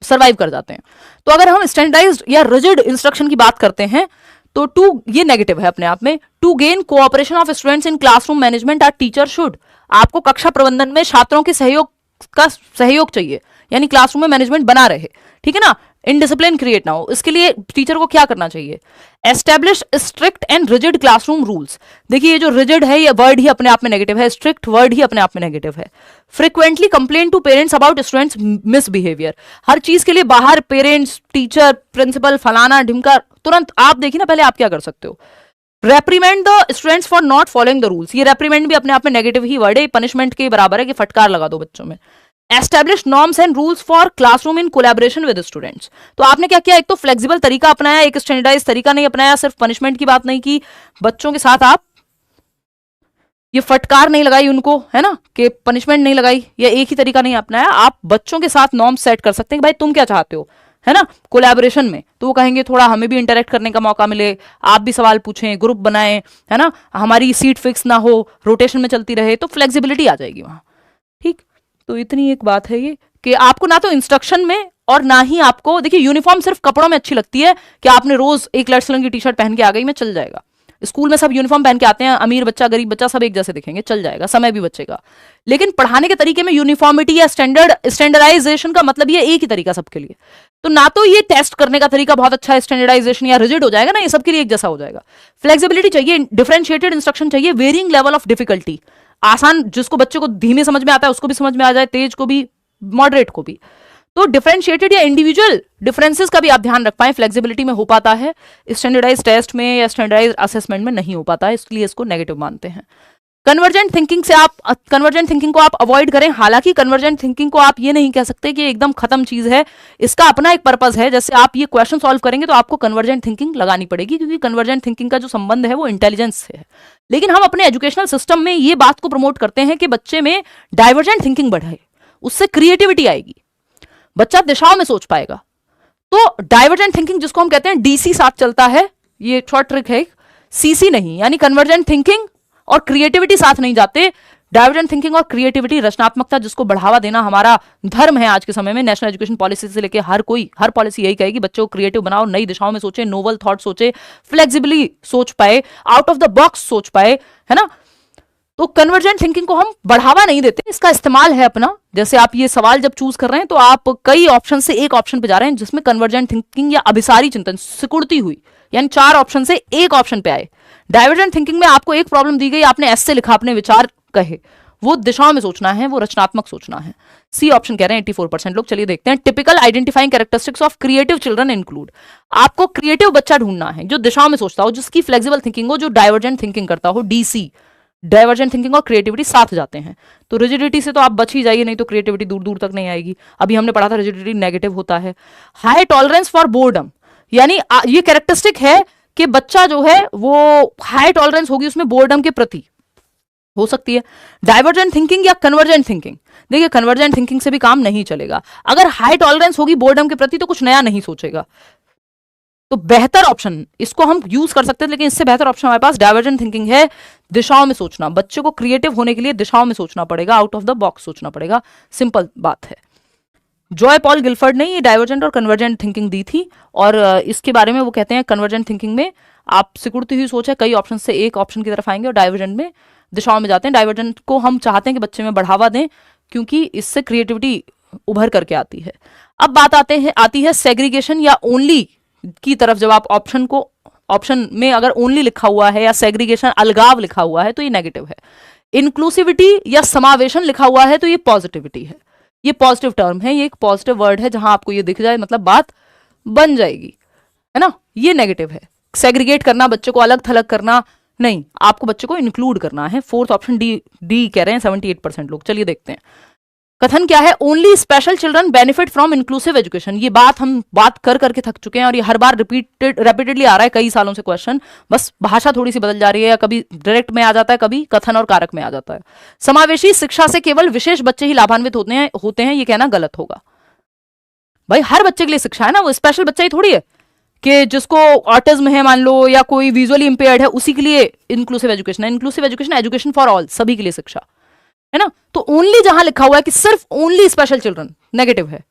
सर्वाइव कर जाते हैं। तो अगर हम स्टैंडर्डाइज्ड या रिजिड इंस्ट्रक्शन की बात करते हैं तो ये नेगेटिव है अपने आप में। To gain cooperation of students in classroom management are teacher should, आपको कक्षा प्रबंधन में छात्रों के सहयोग चाहिए, यानी क्लासरूम में मैनेजमेंट बना रहे, ठीक है ना, इनडिसिप्लिन क्रिएट ना हो। इसके लिए टीचर को क्या करना चाहिए? Establish strict and rigid classroom rules. देखिए, ये जो रिजिड है ये वर्ड ही अपने आप में नेगेटिव है, स्ट्रिक्ट वर्ड ही अपने आप में नेगेटिव है। Frequently complain to parents about students misbehaviour, हर चीज के लिए बाहर पेरेंट्स, टीचर, प्रिंसिपल, फलाना ढिमका, तुरंत आप देखिए ना, पहले आप क्या कर सकते हो? रेप्रीमेंड the students for not following the rules. ये रेप्रीमेंड भी अपने आप में नेगेटिव ही वर्ड है, पनिशमेंट के बराबर है कि फटकार लगा दो बच्चों में। Establish norms and rules for classroom in collaboration with students. तो आपने क्या किया? एक तो फ्लेक्सिबल तरीका अपनाया, एक स्टैंडर्डाइज तरीका नहीं अपनाया, सिर्फ पनिशमेंट की बात नहीं की, बच्चों के साथ आप ये फटकार नहीं लगाई उनको, है ना, कि पनिशमेंट नहीं लगाई, या एक ही तरीका नहीं अपनाया। आप बच्चों के साथ नॉर्म सेट कर सकते हैं कि भाई तुम क्या चाहते हो, है ना, कोलैबोरेशन में। तो वो कहेंगे थोड़ा हमें भी इंटरेक्ट करने का मौका मिले, आप भी सवाल पूछें, ग्रुप बनाएं, है ना, हमारी सीट फिक्स ना हो, रोटेशन में चलती रहे, तो फ्लेक्सिबिलिटी आ जाएगी वहां। ठीक, तो इतनी एक बात है ये कि आपको ना तो इंस्ट्रक्शन में और ना ही आपको, देखिए यूनिफॉर्म सिर्फ कपड़ों में अच्छी लगती है कि आपने रोज एक लेट्सलन की टी शर्ट पहन के आ गई, मैं चल जाएगा। स्कूल में सब यूनिफॉर्म पहन के आते हैं, अमीर बच्चा गरीब बच्चा सब एक जैसे दिखेंगे, चल जाएगा, समय भी बचेगा। लेकिन पढ़ाने के तरीके में यूनिफॉर्मिटी या स्टैंडर्डाइजेशन का मतलब ये एक ही तरीका सबके लिए। तो ना तो ये टेस्ट करने का तरीका बहुत अच्छा है, स्टैंडर्डाइजेशन या रिजिड हो जाएगा ना, ये सबके लिए एक जैसा हो जाएगा। फ्लेक्सिबिलिटी चाहिए, डिफरेंशिएटेड इंस्ट्रक्शन चाहिए, वेरिंग लेवल ऑफ डिफिकल्टी। आसान जिसको बच्चे को धीमे समझ में आता है उसको भी समझ में आ जाए, तेज को भी, मॉडरेट को भी। तो डिफरेंशिएटेड या इंडिविजुअल डिफरेंसेस का भी आप ध्यान रख पाए, फ्लेक्सिबिलिटी में हो पाता है, स्टैंडर्डाइज टेस्ट में या स्टैंडर्डाइज असेसमेंट में नहीं हो पाता है, इसलिए इसको नेगेटिव मानते हैं। कन्वर्जेंट थिंकिंग से आप कन्वर्जेंट थिंकिंग को आप अवॉइड करें। हालांकि कन्वर्जेंट थिंकिंग को आप ये नहीं कह सकते कि एकदम खत्म चीज है, इसका अपना एक पर्पस है। जैसे आप ये क्वेश्चन सॉल्व करेंगे तो आपको कन्वर्जेंट थिंकिंग लगानी पड़ेगी, क्योंकि कन्वर्जेंट थिंकिंग का जो संबंध है वो इंटेलिजेंस से है। लेकिन हम अपने एजुकेशनल सिस्टम में ये बात को प्रमोट करते हैं कि बच्चे में डाइवर्जेंट थिंकिंग बढ़े, उससे क्रिएटिविटी आएगी, बच्चा दिशाओं में सोच पाएगा। तो डाइवर्जेंट थिंकिंग जिसको हम कहते हैं डीसी साथ चलता है, ये शॉर्ट ट्रिक है, सीसी नहीं, यानी कन्वर्जेंट थिंकिंग और क्रिएटिविटी साथ नहीं जाते। डाइवर्जेंट थिंकिंग और क्रिएटिविटी, रचनात्मकता जिसको बढ़ावा देना हमारा धर्म है आज के समय में। नेशनल एजुकेशन पॉलिसी से लेके हर पॉलिसी यही कहेगी बच्चों को क्रिएटिव बनाओ, नई दिशाओं में सोचे, नोवल थॉट सोचे, फ्लेक्सिबली सोच पाए, आउट ऑफ द बॉक्स सोच पाए, है ना। तो कन्वर्जेंट थिंकिंग को हम बढ़ावा नहीं देते, इसका इस्तेमाल है अपना। जैसे आप ये सवाल जब चूज कर रहे हैं तो आप कई ऑप्शन से एक ऑप्शन पे जा रहे हैं जिसमें कन्वर्जेंट थिंकिंग या अभिसारी चिंतन सिकुड़ती हुई, यानी 4 ऑप्शन से एक ऑप्शन पे आए। डाइवर्जेंट थिंकिंग में आपको एक प्रॉब्लम दी गई, आपने ऐसे लिखा, अपने विचार कहे, वो दिशाओं में सोचना है, वो रचनात्मक सोचना है। सी ऑप्शन कह रहे हैं 84% लोग। चलिए देखते हैं। Typical identifying characteristics of creative children include. आपको क्रिएटिव बच्चा ढूंढना है जो दिशाओं में सोचता हो, जिसकी फ्लेक्सिबल थिंकिंग हो, जो डाइवर्जेंट थिंकिंग करता हो। डीसी, डाइवर्जेंट थिंकिंग और क्रिएटिविटी साथ जाते हैं। तो रिजिडिटी से तो आप बच ही जाइए, नहीं तो क्रिएटिविटी दूर दूर तक नहीं आएगी। अभी हमने पढ़ा था रिजिडिटी नेगेटिव होता है। हाई टॉलरेंस फॉर बोर्डम, यानी ये कैरेक्टरिस्टिक है कि बच्चा जो है वो हाई टॉलरेंस होगी उसमें बोर्डम के प्रति, हो सकती है। डाइवर्जेंट थिंकिंग या कन्वर्जेंट थिंकिंग, देखिए कन्वर्जेंट थिंकिंग से भी काम नहीं चलेगा। अगर हाई टॉलरेंस होगी बोर्डम के प्रति तो कुछ नया नहीं सोचेगा। तो बेहतर ऑप्शन इसको हम यूज कर सकते हैं, लेकिन इससे बेहतर ऑप्शन हमारे पास डाइवर्जेंट थिंकिंग है। दिशाओं में सोचना, बच्चे को क्रिएटिव होने के लिए दिशाओं में सोचना पड़ेगा, आउट ऑफ द बॉक्स सोचना पड़ेगा। सिंपल बात है। जॉय पॉल गिलफर्ड ने ये डाइवर्जेंट और कन्वर्जेंट थिंकिंग दी थी, और इसके बारे में वो कहते हैं कन्वर्जेंट थिंकिंग में आप सिकुड़ती हुई सोच है, कई ऑप्शन से एक ऑप्शन की तरफ आएंगे, और डाइवर्जेंट में दिशाओं में जाते हैं। डाइवर्जेंट को हम चाहते हैं कि बच्चे में बढ़ावा दें, क्योंकि इससे क्रिएटिविटी उभर करके आती है। अब बात आती है सेग्रीगेशन या ओनली की तरफ। जब आप ऑप्शन में अगर ओनली लिखा हुआ है या सेग्रीगेशन अलगाव लिखा हुआ है तो ये नेगेटिव है। इंक्लूसिविटी या समावेशन लिखा हुआ है तो ये पॉजिटिविटी है। ये पॉजिटिव टर्म है, ये एक पॉजिटिव वर्ड है। जहां आपको ये दिख जाए मतलब बात बन जाएगी, है ना। ये नेगेटिव है। सेग्रीगेट करना, बच्चे को अलग थलग करना नहीं, आपको बच्चे को इंक्लूड करना है। फोर्थ ऑप्शन डी कह रहे हैं 78% लोग। चलिए देखते हैं कथन क्या है। Only special children benefit from inclusive education. ये बात हम करके थक चुके हैं, और ये हर बार रिपीटेडली आ रहा है कई सालों से क्वेश्चन। बस भाषा थोड़ी सी बदल जा रही है, या कभी डायरेक्ट में आ जाता है, कभी कथन और कारक में आ जाता है। समावेशी शिक्षा से केवल विशेष बच्चे ही लाभान्वित होते हैं, ये कहना गलत होगा। भाई हर बच्चे के लिए शिक्षा है ना, वो स्पेशल बच्चा ही थोड़ी है कि जिसको ऑटिज्म है मान लो, या कोई विजुअली इंपेयर्ड है, उसी के लिए इंक्लूसिव एजुकेशन है। Inclusive education education for all, सभी के लिए शिक्षा है ना। तो ओनली जहां लिखा हुआ है कि सिर्फ ओनली स्पेशल चिल्ड्रन, नेगेटिव है।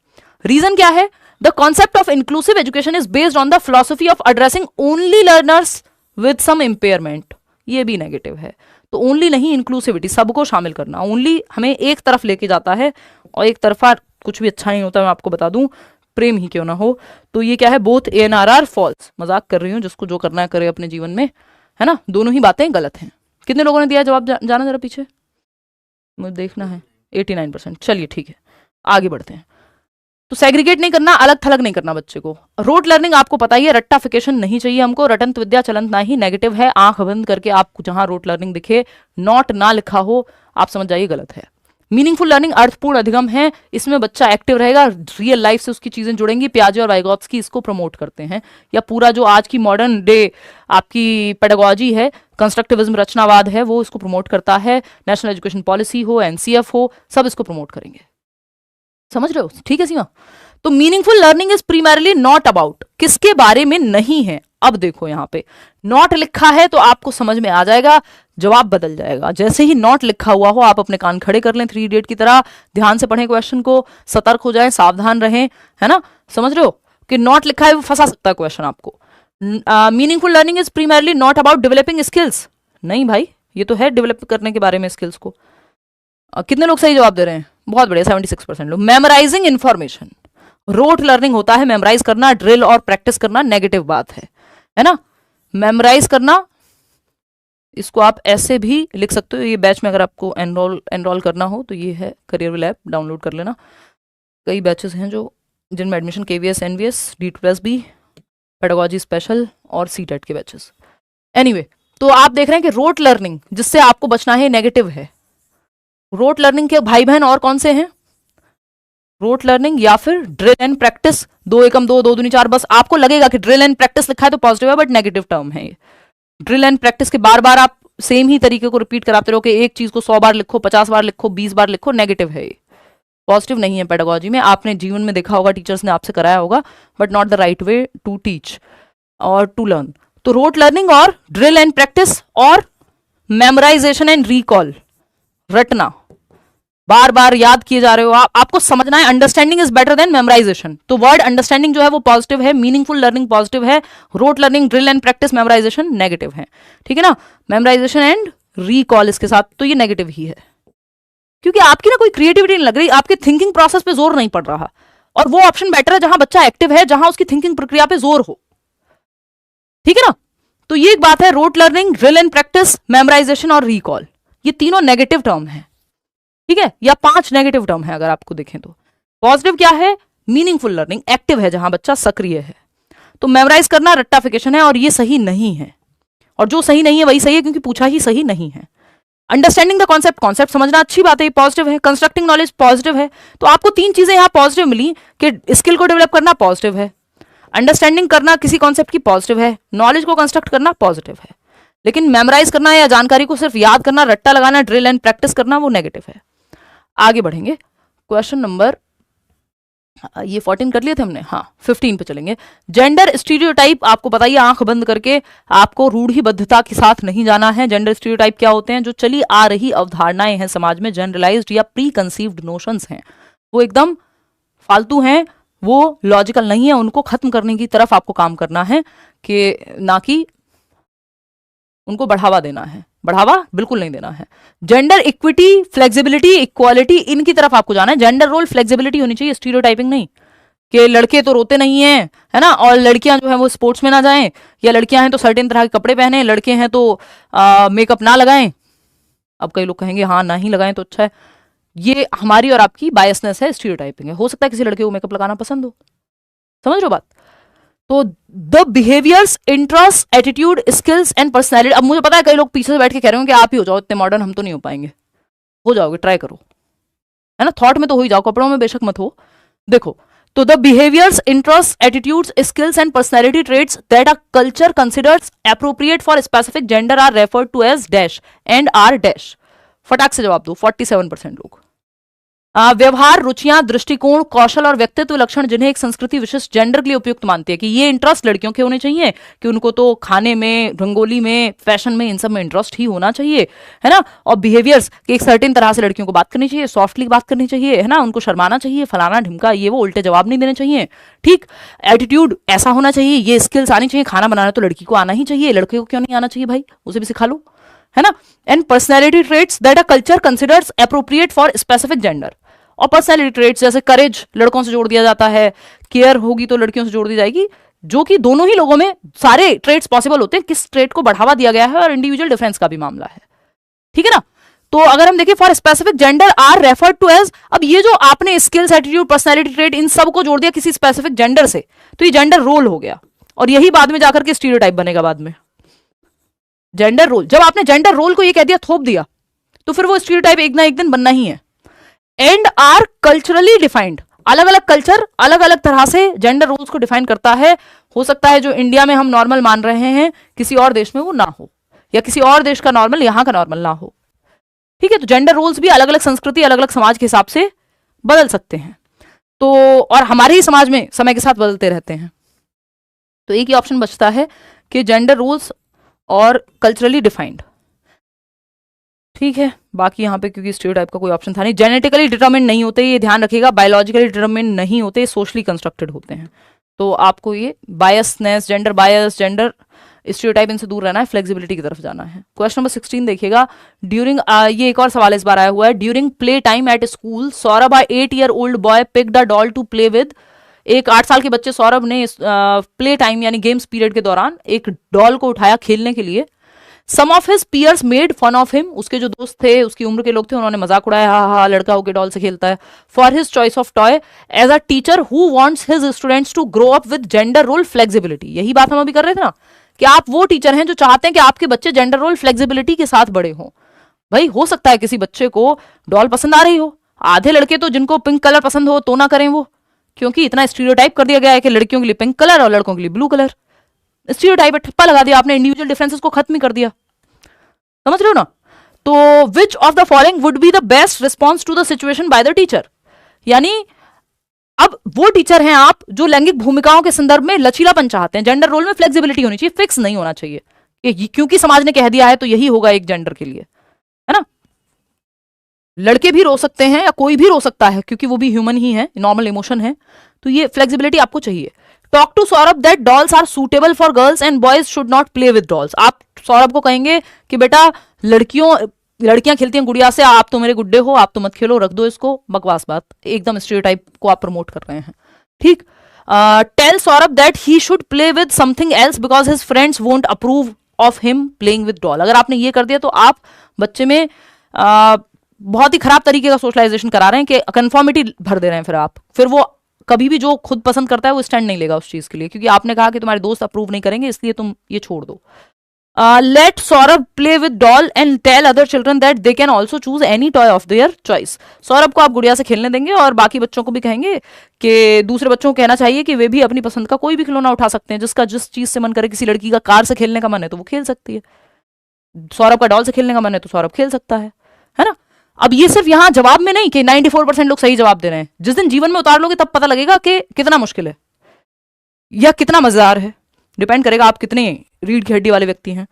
रीजन क्या है? The concept of inclusive education is based on the philosophy of addressing only learners with some impairment. ये भी नेगेटिव है। तो ओनली नहीं, इंक्लूसिविटी, सबको शामिल करना। ओनली हमें एक तरफ लेके जाता है, और एक तरफा कुछ भी अच्छा नहीं होता, मैं आपको बता दूं, प्रेम ही क्यों ना हो। तो ये क्या है? Both ANR false. मजाक कर रही हूं, जिसको जो करना है करे अपने जीवन में, है ना। दोनों ही बातें गलत हैं। कितने लोगों ने दिया जवाब? जाना जरा पीछे, मुझे देखना है। 89%। चलिए ठीक है, आगे बढ़ते हैं। तो सेग्रीगेट नहीं करना, अलग थलग नहीं करना बच्चे को। रोट लर्निंग आपको पता ही है, रट्टाफिकेशन नहीं चाहिए हमको। रटंत विद्या चलंत ना ही, नेगेटिव है। आंख बंद करके आप जहां रोट लर्निंग दिखे, नॉट ना लिखा हो, आप समझ जाइए गलत है। मीनिंगफुल लर्निंग अर्थपूर्ण अधिगम है, इसमें बच्चा एक्टिव रहेगा, रियल लाइफ से उसकी चीजें जुड़ेंगी। पियाजे और वाइगोत्स्की इसको प्रमोट करते हैं, या पूरा जो आज की मॉडर्न डे आपकी पेडागोजी है, कंस्ट्रक्टिविज्म रचनावाद है, वो इसको प्रमोट करता है। नेशनल एजुकेशन पॉलिसी हो, NCF हो, सब इसको प्रमोट करेंगे। समझ रहे हो? ठीक है सीमा। तो meaningful learning is primarily not about, किसके बारे में नहीं है। अब देखो यहां पे नॉट लिखा है तो आपको समझ में आ जाएगा, जवाब बदल जाएगा। जैसे ही नॉट लिखा हुआ हो, आप अपने कान खड़े कर लें 3 इडियट की तरह, ध्यान से पढ़ें क्वेश्चन को, सतर्क हो जाएं, सावधान रहें, है ना। समझ रहे हो कि नॉट लिखा है वो फंसा सकता है क्वेश्चन आपको। Meaningful learning is primarily not about developing skills. नहीं भाई, ये तो है डेवलप करने के बारे में स्किल्स को। कितने लोग सही जवाब दे रहे हैं? बहुत बढ़िया, 76% लोग। मेमोराइजिंग इंफॉर्मेशन, रोट लर्निंग होता है मेमोराइज करना, ड्रिल और प्रैक्टिस करना नेगेटिव बात है ना। मेमोराइज करना, इसको आप ऐसे भी लिख सकते हो। ये बैच में अगर आपको एनरोल करना हो तो ये है करियर विल ऐप, डाउनलोड कर लेना। कई बैचेस हैं जो जिनमें admission KVS, NVS, D2+B, pedagogy special और CTET के बैचेस। एनीवे, तो आप देख रहे हैं कि रोट लर्निंग जिससे आपको बचना है नेगेटिव है। रोट लर्निंग के भाई बहन और कौन से हैं? रोट लर्निंग या फिर ड्रिल एंड प्रैक्टिस। 2 एकम 2, 2 दूनी 4। बस आपको लगेगा कि ड्रिल एंड प्रैक्टिस लिखा है तो पॉजिटिव है, बट नेगेटिव टर्म है ये। ड्रिल एंड प्रैक्टिस के बार बार आप सेम ही तरीके को रिपीट कराते रहो कि एक चीज को 100 बार लिखो, 50 बार लिखो, 20 बार लिखो, नेगेटिव है ये, पॉजिटिव नहीं है पेडागोजी में। आपने जीवन में देखा होगा, टीचर्स ने आपसे कराया होगा, but not the right way to teach और टू लर्न। तो रोट लर्निंग और ड्रिल एंड प्रैक्टिस और मेमोराइजेशन एंड रिकॉल, रटना, बार बार याद किए जा रहे हो आपको समझना है। Understanding is better than memorisation. तो वर्ड अंडरस्टैंडिंग जो है वो पॉजिटिव है, मीनिंगफुल लर्निंग पॉजिटिव है, rote learning, drill and practice, memorisation negative है। ठीक है ना। मेमोराइजेशन एंड रिकॉल इसके साथ, तो ये नेगेटिव ही है, क्योंकि आपकी ना कोई क्रिएटिविटी नहीं लग रही, आपके थिंकिंग प्रोसेस पे जोर नहीं पड़ रहा। और वो ऑप्शन बेटर है जहां बच्चा एक्टिव है, जहां उसकी थिंकिंग प्रक्रिया पे जोर हो। ठीक है ना। तो ये एक बात है, rote learning, drill and practice, memorisation और रिकॉल, ये तीनों नेगेटिव टर्म है। ठीक है, या 5 नेगेटिव टर्म है अगर आपको देखें तो। पॉजिटिव क्या है? मीनिंगफुल लर्निंग, एक्टिव है, जहां बच्चा सक्रिय है। तो मेमोराइज करना रट्टाफिकेशन है और ये सही नहीं है, और जो सही नहीं है वही सही है क्योंकि पूछा ही सही नहीं है। अंडरस्टैंडिंग द कॉन्सेप्ट, कॉन्सेप्ट समझना अच्छी बात है, पॉजिटिव है। कंस्ट्रक्टिंग नॉलेज पॉजिटिव है। तो आपको 3 चीजें यहां पॉजिटिव मिली कि स्किल को डेवलप करना पॉजिटिव है, अंडरस्टैंडिंग करना किसी कॉन्सेप्ट की पॉजिटिव है, नॉलेज को कंस्ट्रक्ट करना पॉजिटिव है। लेकिन मेमोराइज करना या जानकारी को सिर्फ याद करना, रट्टा लगाना, ड्रिल एंड प्रैक्टिस करना, वो नेगेटिव है। आगे बढ़ेंगे, क्वेश्चन नंबर ये 14 कर लिए थे हमने, हाँ 15 पे चलेंगे। जेंडर स्टीरियोटाइप, आपको बताइए आंख बंद करके, आपको रूढ़िबद्धता के साथ नहीं जाना है। जेंडर स्टीरियोटाइप क्या होते हैं? जो चली आ रही अवधारणाएं हैं समाज में, जनरलाइज्ड या प्री कंसीव्ड नोशंस हैं, वो एकदम फालतू हैं, वो लॉजिकल नहीं है। उनको खत्म करने की तरफ आपको काम करना है, कि ना कि उनको बढ़ावा देना है। बढ़ावा बिल्कुल नहीं देना है। जेंडर इक्विटी, फ्लेक्सिबिलिटी, इक्वालिटी, इनकी तरफ आपको जाना है। जेंडर रोल फ्लेक्सिबिलिटी होनी चाहिए, स्टीरियोटाइपिंग नहीं कि लड़के तो रोते नहीं हैं, है ना, और लड़कियां जो है वो स्पोर्ट्स में ना जाएं, या लड़कियां हैं तो सर्टेन तरह के कपड़े पहने, लड़के हैं तो मेकअप ना लगाएं। अब कई लोग कहेंगे हाँ ना ही लगाएं तो अच्छा है। ये हमारी और आपकी बायसनेस है, स्टीरियोटाइपिंग है। हो सकता है किसी लड़के को मेकअप लगाना पसंद हो, समझ रहे हो बात। तो the behaviours, interest, attitude, skills and personality. अब मुझे पता है कई लोग पीछे से बैठ के कह रहे हो कि आप ही हो जाओ इतने मॉडर्न, हम तो नहीं हो पाएंगे। हो जाओगे, ट्राई करो, है ना, थॉट में तो हो ही जाओ, कपड़ों में बेशक मत हो। देखो, तो the behaviours, interest, attitudes, skills and personality traits that our culture considers appropriate for specific gender are referred to as dash and are dash. फटाक से जवाब दो, 47% लोग। व्यवहार, रुचियां, दृष्टिकोण, कौशल और व्यक्तित्व लक्षण जिन्हें एक संस्कृति विशिष्ट जेंडर के लिए उपयुक्त मानती है, कि ये इंटरेस्ट लड़कियों के होने चाहिए, कि उनको तो खाने में, रंगोली में, फैशन में, इन सब में इंटरेस्ट ही होना चाहिए, है ना। और बिहेवियर्स, कि एक सर्टेन तरह से लड़कियों को बात करनी चाहिए, सॉफ्टली बात करनी चाहिए, है ना, उनको शर्माना चाहिए, फलाना ढिमका, ये वो उल्टे जवाब नहीं देने चाहिए, ठीक। एटीट्यूड ऐसा होना चाहिए, ये स्किल्स आनी चाहिए, खाना बनाना तो लड़की को आना ही चाहिए, लड़के को क्यों नहीं आना चाहिए भाई, उसे भी सिखा लो, है ना। And personality traits that our culture considers appropriate for specific gender. और पर्सनैलिटी ट्रेट्स जैसे करेज लड़कों से जोड़ दिया जाता है, केयर होगी तो लड़कियों से जोड़ दी जाएगी, जो कि दोनों ही लोगों में सारे ट्रेट्स पॉसिबल होते हैं। किस ट्रेट को बढ़ावा दिया गया है और इंडिविजुअल डिफरेंस का भी मामला है, ठीक है ना। तो अगर हम देखें for specific gender are referred to as, अब ये जो आपने स्किल्स, एटीट्यूड, पर्सनैलिटी ट्रेट, इन सब को जोड़ दिया किसी स्पेसिफिक जेंडर से, तो ये जेंडर रोल हो गया, और यही बाद में जाकर के स्टीरियोटाइप बनेगा बाद में। जेंडर रोल, जब आपने जेंडर रोल को ये कह दिया, थोप दिया, तो फिर वो स्टीरियोटाइप एक ना एक दिन बनना ही है। एंड आर कल्चरली डिफाइंड, अलग अलग कल्चर अलग अलग तरह से जेंडर रोल्स को डिफाइन करता है। हो सकता है जो इंडिया में हम नॉर्मल मान रहे हैं किसी और देश में वो ना हो, या किसी और देश का नॉर्मल यहां का नॉर्मल ना हो, ठीक है। तो जेंडर रोल्स भी अलग अलग संस्कृति, अलग अलग समाज के हिसाब से बदल सकते हैं। तो और हमारे ही समाज में समय के साथ बदलते रहते हैं। तो एक ही ऑप्शन बचता है कि जेंडर रोल्स और कल्चरली डिफाइंड, ठीक है। बाकी यहाँ पे क्योंकि स्टीरियोटाइप का कोई ऑप्शन था नहीं, जेनेटिकली डिटरमिन नहीं होते, ये ध्यान रखिएगा, बायोलॉजिकली डिटरमिन नहीं होते, सोशली कंस्ट्रक्टेड होते हैं। तो आपको ये biasness, gender bias, gender stereotype, इनसे दूर रहना है, फ्लेक्सिबिलिटी की तरफ जाना है। क्वेश्चन नंबर 16 देखिएगा। ड्यूरिंग, ये एक और सवाल इस बार आया हुआ है। During play time at school Saurabh, 8-year-old boy picked a doll to play with. एक 8 साल के बच्चे सौरभ ने प्ले टाइम यानी गेम्स पीरियड के दौरान एक डॉल को उठाया खेलने के लिए। Some of his peers made fun of him, उसके जो दोस्त थे, उसकी उम्र के लोग थे, उन्होंने मजाक उड़ाया, हा हा लड़का होके डॉल से खेलता है। For his choice of toy as a teacher who wants his students to grow up with gender role flexibility, यही बात हम अभी कर रहे थे ना, कि आप वो टीचर हैं जो चाहते हैं कि आपके बच्चे जेंडर रोल फ्लेक्सिबिलिटी के साथ बड़े हों। भाई हो सकता है किसी बच्चे को डॉल पसंद आ रही हो, आधे लड़के तो जिनको पिंक कलर पसंद हो तो ना करें वो, क्योंकि इतना स्टीरियोटाइप कर दिया गया है कि लड़कियों के लिए पिंक कलर और लड़कों के लिए ब्लू कलर। स्टीरियोटाइप पे ठप्पा लगा दिया आपने, इंडिविजुअल डिफरेंसेस को खत्म ही कर दिया, समझ रहे हो ना। तो which of the following would be the best response to the situation by the teacher, यानी अब वो टीचर हैं आप जो लैंगिक भूमिकाओं के संदर्भ में लचीलापन चाहते हैं, जेंडर रोल में फ्लेक्सिबिलिटी होनी चाहिए, फिक्स नहीं होना चाहिए, क्योंकि समाज ने कह दिया है तो यही होगा एक जेंडर के लिए, है ना। लड़के भी रो सकते हैं या कोई भी रो सकता है, क्योंकि वो भी ह्यूमन ही है, नॉर्मल इमोशन है, तो ये फ्लेक्सिबिलिटी आपको चाहिए। Talk to Saurabh that dolls are suitable for girls and boys should not play with dolls. आप सौरभ को कहेंगे कि बेटा लड़कियां खेलती हैं गुड़िया से, आप तो मेरे गुड्डे हो, आप तो मत खेलो, रख दो इसको, बकवास बात, एकदम स्टीरियोटाइप को आप प्रमोट कर रहे हैं, ठीक। Tell Saurabh that he should play with something else because his friends won't approve of him playing with doll. अगर आपने ये कर दिया तो आप बच्चे में बहुत ही खराब तरीके का सोशलाइजेशन करा रहे हैं कि कंफर्मिटी भर दे रहे हैं। फिर वो कभी भी जो खुद पसंद करता है वो स्टैंड नहीं लेगा उस चीज के लिए, क्योंकि आपने कहा कि तुम्हारे दोस्त अप्रूव नहीं करेंगे, इसलिए तुम ये छोड़ दो। Let Saurabh play with doll and tell other children that they can also choose any toy of their choice. Saurabh को आप गुड़िया से खेलने देंगे और बाकी बच्चों को भी कहेंगे कि दूसरे बच्चों को कहना चाहिए कि वे भी अपनी पसंद का कोई भी खिलौना उठा सकते हैं, जिसका जिस चीज से मन करे। किसी लड़की का कार से खेलने का मन है तो वो खेल सकती है, सौरभ का डॉल से खेलने का मन है तो सौरभ खेल सकता है ना। अब ये सिर्फ यहां जवाब में नहीं कि 94% लोग सही जवाब दे रहे हैं, जिस दिन जीवन में उतार लोगे तब पता लगेगा कि कितना मुश्किल है या कितना मजेदार है। डिपेंड करेगा आप कितने रीढ़ की हड्डी वाले व्यक्ति हैं।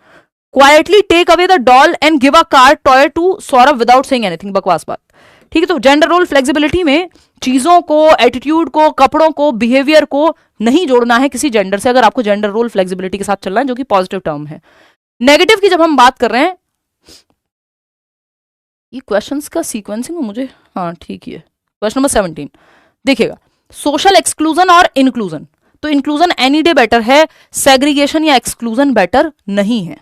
Quietly take away the doll and give a car toy to Saurabh without saying anything. बकवास बात, ठीक है। तो जेंडर रोल फ्लेक्सिबिलिटी में चीजों को, एटीट्यूड को, कपड़ों को, बिहेवियर को नहीं जोड़ना है किसी जेंडर से, अगर आपको जेंडर रोल फ्लेक्सिबिलिटी के साथ चलना है, जो कि पॉजिटिव टर्म है। नेगेटिव की जब हम बात कर रहे हैं, ये क्वेश्चंस का सीक्वेंसिंग मुझे, हाँ ठीक है। क्वेश्चन नंबर 17 देखिएगा, सोशल एक्सक्लूजन और इंक्लूजन। तो इंक्लूजन एनी डे बेटर है, सेग्रीगेशन या एक्सक्लूजन बेटर नहीं है।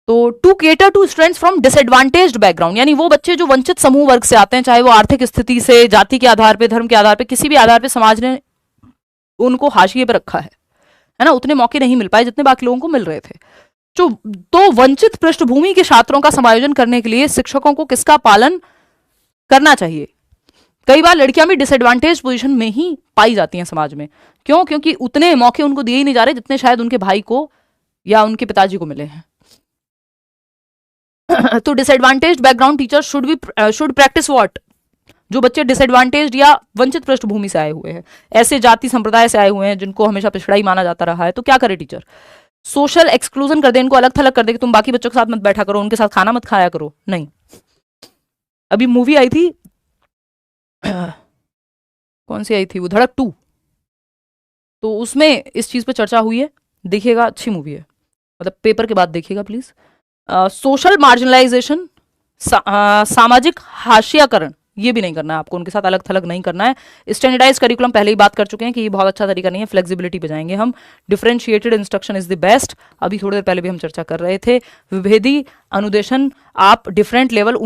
तो to cater to students from disadvantaged background, यानी वो बच्चे जो वंचित समूह वर्ग से आते हैं, चाहे वो आर्थिक स्थिति से, जाति के आधार पे, धर्म के आधार पे, किसी भी आधार पे समाज ने उनको हाशिए पे रखा है ना, उतने मौके नहीं मिल पाए जितने बाकी लोगों को मिल रहे थे। तो वंचित पृष्ठभूमि के छात्रों का समायोजन करने के लिए शिक्षकों को किसका पालन करना चाहिए? कई बार लड़कियां भी डिसएडवांटेज पोजीशन में ही पाई जाती हैं समाज में। क्यों? क्योंकि उतने मौके उनको दिए ही नहीं जा रहे जितने शायद उनके भाई को या उनके पिताजी को मिले हैं। तो disadvantage background teacher should practice what? जो बच्चे डिसएडवांटेज या वंचित पृष्ठभूमि से आए हुए हैं, ऐसे जाति संप्रदाय से आए हुए हैं जिनको हमेशा पिछड़ा ही माना जाता रहा है, तो क्या करे टीचर? सोशल एक्सक्लूजन कर दे, इनको अलग थलग कर दे कि तुम बाकी बच्चों के साथ मत बैठा करो, उनके साथ खाना मत खाया करो। नहीं, अभी मूवी आई थी कौन सी आई थी वो, धड़क 2, तो उसमें इस चीज पे चर्चा हुई है, देखिएगा, अच्छी मूवी है, मतलब पेपर के बाद देखिएगा प्लीज। सोशल मार्जिनलाइजेशन, सामाजिक हाशियाकरण, ये भी नहीं करना है आपको, उनके साथ अलग थलग नहीं करना है। स्टैंडर्डाइज करिकुलम पहले ही बात कर चुके हैं कि ये बहुत अच्छा तरीका नहीं है, फ्लेक्सिबिलिटी पे जाएंगे हम। Differentiated instruction is the best, अभी थोड़ी देर पहले भी हम चर्चा कर रहे थे। विभेदी अनुदेशन, आप डिफरेंट लेवल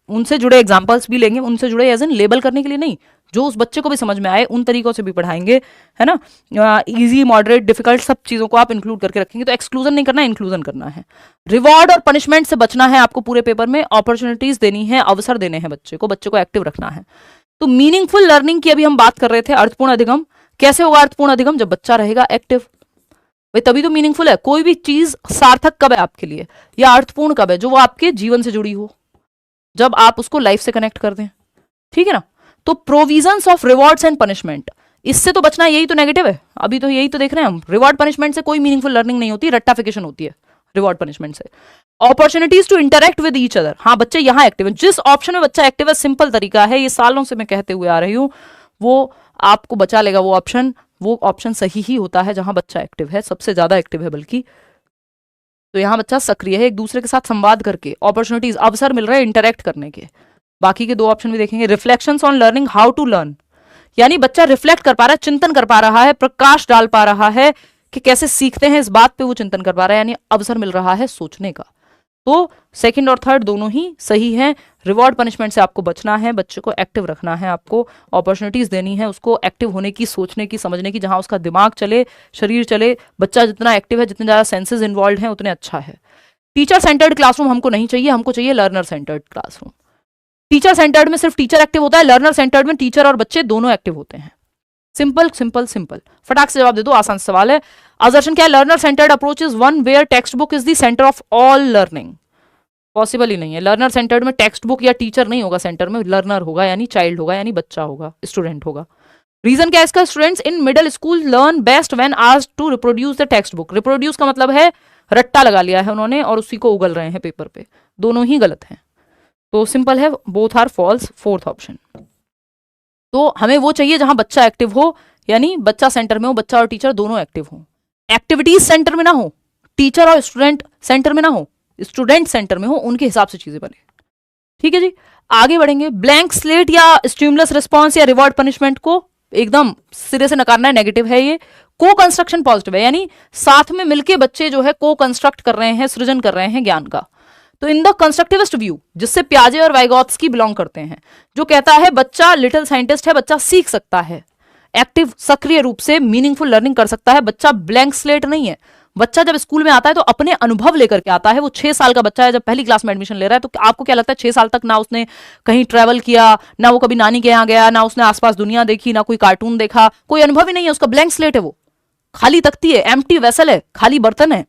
उनसे जुड़े एग्जाम्पल्स भी लेंगे, उनसे जुड़े एज इन लेबल करने के लिए नहीं, जो उस बच्चे को भी समझ में आए उन तरीकों से भी पढ़ाएंगे, है ना। इजी, मॉडरेट, डिफिकल्ट, सब चीजों को आप इंक्लूड करके रखेंगे। तो एक्सक्लूजन नहीं करना है, इंक्लूजन करना है। रिवॉर्ड और पनिशमेंट से बचना है आपको पूरे पेपर में, अपॉर्चुनिटीज देनी है, अवसर देने हैं बच्चे को एक्टिव रखना है। तो मीनिंगफुल लर्निंग की अभी हम बात कर रहे थे। अर्थपूर्ण अधिगम कैसे होगा? अर्थपूर्ण अधिगम जब बच्चा रहेगा एक्टिव, भाई तभी तो मीनिंगफुल है। कोई भी चीज सार्थक कब है आपके लिए, या अर्थपूर्ण कब है? जो वो आपके जीवन से जुड़ी हो, जब आप उसको लाइफ से कनेक्ट कर दें, ठीक है ना। तो provisions of rewards and punishment, इससे तो बचना, यही तो नेगेटिव है। अभी तो यही तो देख रहे हैं हम, रिवॉर्ड पनिशमेंट से कोई मीनिंगफुल लर्निंग नहीं होती, रट्टाफिकेशन होती है रिवॉर्ड पनिशमेंट से। Opportunities to interact with each other, हाँ बच्चे यहाँ एक्टिव है, जिस ऑप्शन में बच्चा एक्टिव है, सिंपल तरीका है, ये सालों से मैं कहते हुए आ रही हूँ, वो आपको बचा लेगा। वो ऑप्शन सही ही होता है जहां बच्चा एक्टिव है, सबसे ज्यादा एक्टिव है बल्कि। तो यहाँ बच्चा सक्रिय है, एक दूसरे के साथ संवाद करके, अपॉर्चुनिटीज, अवसर मिल रहे हैं इंटरेक्ट करने के। बाकी के 2 ऑप्शन भी देखेंगे। Reflections on learning, how to learn, यानी बच्चा रिफ्लेक्ट कर पा रहा है, चिंतन कर पा रहा है, प्रकाश डाल पा रहा है कि कैसे सीखते हैं, इस बात पे वो चिंतन कर पा रहा है, यानी अवसर मिल रहा है सोचने का। तो सेकंड और थर्ड दोनों ही सही हैं। रिवॉर्ड पनिशमेंट से आपको बचना है, बच्चे को एक्टिव रखना है, आपको अपॉर्चुनिटीज देनी है उसको एक्टिव होने की, सोचने की, समझने की, जहां उसका दिमाग चले, शरीर चले। बच्चा जितना एक्टिव है, जितने ज्यादा सेंसेस इन्वॉल्व हैं, उतने अच्छा है। टीचर सेंटर्ड क्लासरूम हमको नहीं चाहिए, हमको चाहिए learner centred classroom. Teacher centred में सिर्फ टीचर एक्टिव होता है, लर्नर सेंटर्ड में टीचर और बच्चे दोनों एक्टिव होते हैं। सिंपल सिंपल सिंपल, फटाक से जवाब दे दो, आसान सवाल है। असर्शन क्या है? Learner centred approach is one where textbook is the centre of all learning. Possible ही नहीं है। लर्नर सेंटर्ड में टेक्स्ट बुक या टीचर नहीं होगा सेंटर में, लर्नर होगा, यानी चाइल्ड होगा, यानी बच्चा होगा, स्टूडेंट होगा। रीजन क्या है इसका? Students in middle school learn best when asked to reproduce the textbook. Reproduce का मतलब है रट्टा लगा लिया है उन्होंने और उसी को उगल रहे हैं पेपर पे, दोनों ही गलत हैं। तो सिंपल है, both are false, fourth option. तो हमें वो चाहिए जहां बच्चा एक्टिव हो, यानी बच्चा सेंटर में हो, बच्चा और टीचर दोनों एक्टिव हो। एक्टिविटीज सेंटर में ना हो, टीचर और स्टूडेंट सेंटर में ना हो, स्टूडेंट सेंटर में हो, उनके हिसाब से चीजें बने। ठीक है जी, आगे बढ़ेंगे। ब्लैंक स्लेट या स्टिमुलस रिस्पॉन्स या रिवॉर्ड पनिशमेंट को एकदम सिरे से नकारना है, नेगेटिव है ये। को कंस्ट्रक्शन पॉजिटिव है, यानी साथ में मिलके बच्चे जो है को कंस्ट्रक्ट कर रहे हैं, सृजन कर रहे हैं ज्ञान का। तो इन द कंस्ट्रक्टिविस्ट व्यू, जिससे पियाजे और वाइगॉत्स्की बिलोंग करते हैं, जो कहता है बच्चा लिटिल साइंटिस्ट है, बच्चा सीख सकता है, एक्टिव सक्रिय रूप से मीनिंगफुल लर्निंग कर सकता है, बच्चा ब्लैंक स्लेट नहीं है। बच्चा जब स्कूल में आता है तो अपने अनुभव लेकर के आता है। वो 6 साल का बच्चा है, जब पहली क्लास में एडमिशन ले रहा है, तो आपको क्या लगता है 6 साल तक ना उसने कहीं ट्रेवल किया, ना वो कभी नानी के यहाँ गया, ना उसने आसपास दुनिया देखी, ना कोई कार्टून देखा, कोई अनुभव ही नहीं है, उसका ब्लैंक स्लेट है, वो खाली तख्ती है, एम्प्टी वेसल है, खाली बर्तन है।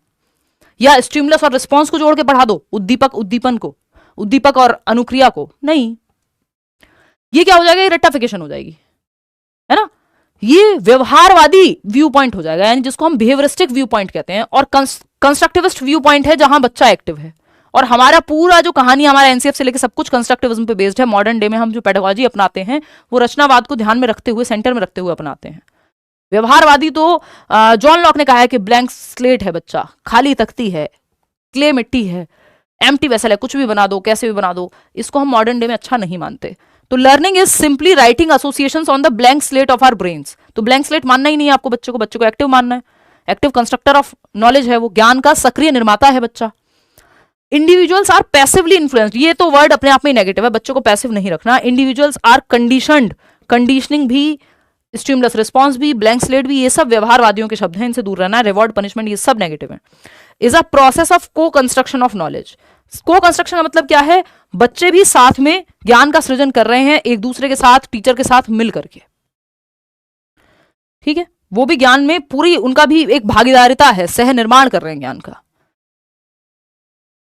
या स्टिमुलस और रिस्पॉन्स को जोड़ के पढ़ा दो, उद्दीपक उद्दीपन को, उद्दीपक और अनुक्रिया को, नहीं, ये क्या हो जाएगा, ये रट्टाफिकेशन हो जाएगी, है ना। ये व्यवहारवादी व्यू पॉइंट हो जाएगा, यानी जिसको हम बिहेवियरिस्टिक व्यू पॉइंट कहते हैं, और कंस्ट्रक्टिविस्ट व्यू पॉइंट है जहां बच्चा एक्टिव है। और हमारा पूरा जो कहानी, हमारा एनसीएफ से लेकर सब कुछ कंस्ट्रक्टिविज्म पे बेस्ड है। मॉडर्न डे में हम जो पेडागोजी अपनाते हैं वो रचनावाद को ध्यान में रखते हुए, सेंटर में रखते हुए अपनाते हैं। व्यवहारवादी तो जॉन लॉक ने कहा है कि ब्लैंक स्लेट है बच्चा, खाली तख्ती है, क्ले मिट्टी है, एम्प्टी वेसल है, कुछ भी बना दो, कैसे भी बना दो। इसको हम मॉडर्न डे में अच्छा नहीं मानते। तो learning is simply writing associations on the blank slate of our brains. तो ब्लैंक स्लेट मानना ही नहीं है आपको, बच्चे को एक्टिव मानना है। एक्टिव कंस्ट्रक्टर ऑफ नॉलेज है वो, ज्ञान का सक्रिय निर्माता है बच्चा। इंडिविजुअल्स आर पैसिवली इन्फ्लुएंस्ड, ये तो वर्ड अपने आप में नेगेटिव है, बच्चों को पैसिव नहीं रखना। इंडिविजुअल्स आर कंडीशनड, कंडीशनिंग भी, स्टिमुलस रिस्पॉन्स भी, ब्लैंक स्लेट भी, ये सब व्यवहारवादियों के शब्द हैं, इनसे दूर रहना है। रिवॉर्ड पनिशमेंट ये सब नेगेटिव है। इज अ प्रोसेस ऑफ को कंस्ट्रक्शन ऑफ नॉलेज। को कंस्ट्रक्शन का मतलब क्या है, बच्चे भी साथ में ज्ञान का सृजन कर रहे हैं, एक दूसरे के साथ, टीचर के साथ मिल करके, ठीक है, वो भी ज्ञान में पूरी, उनका भी एक भागीदारिता है, सह निर्माण कर रहे हैं ज्ञान का।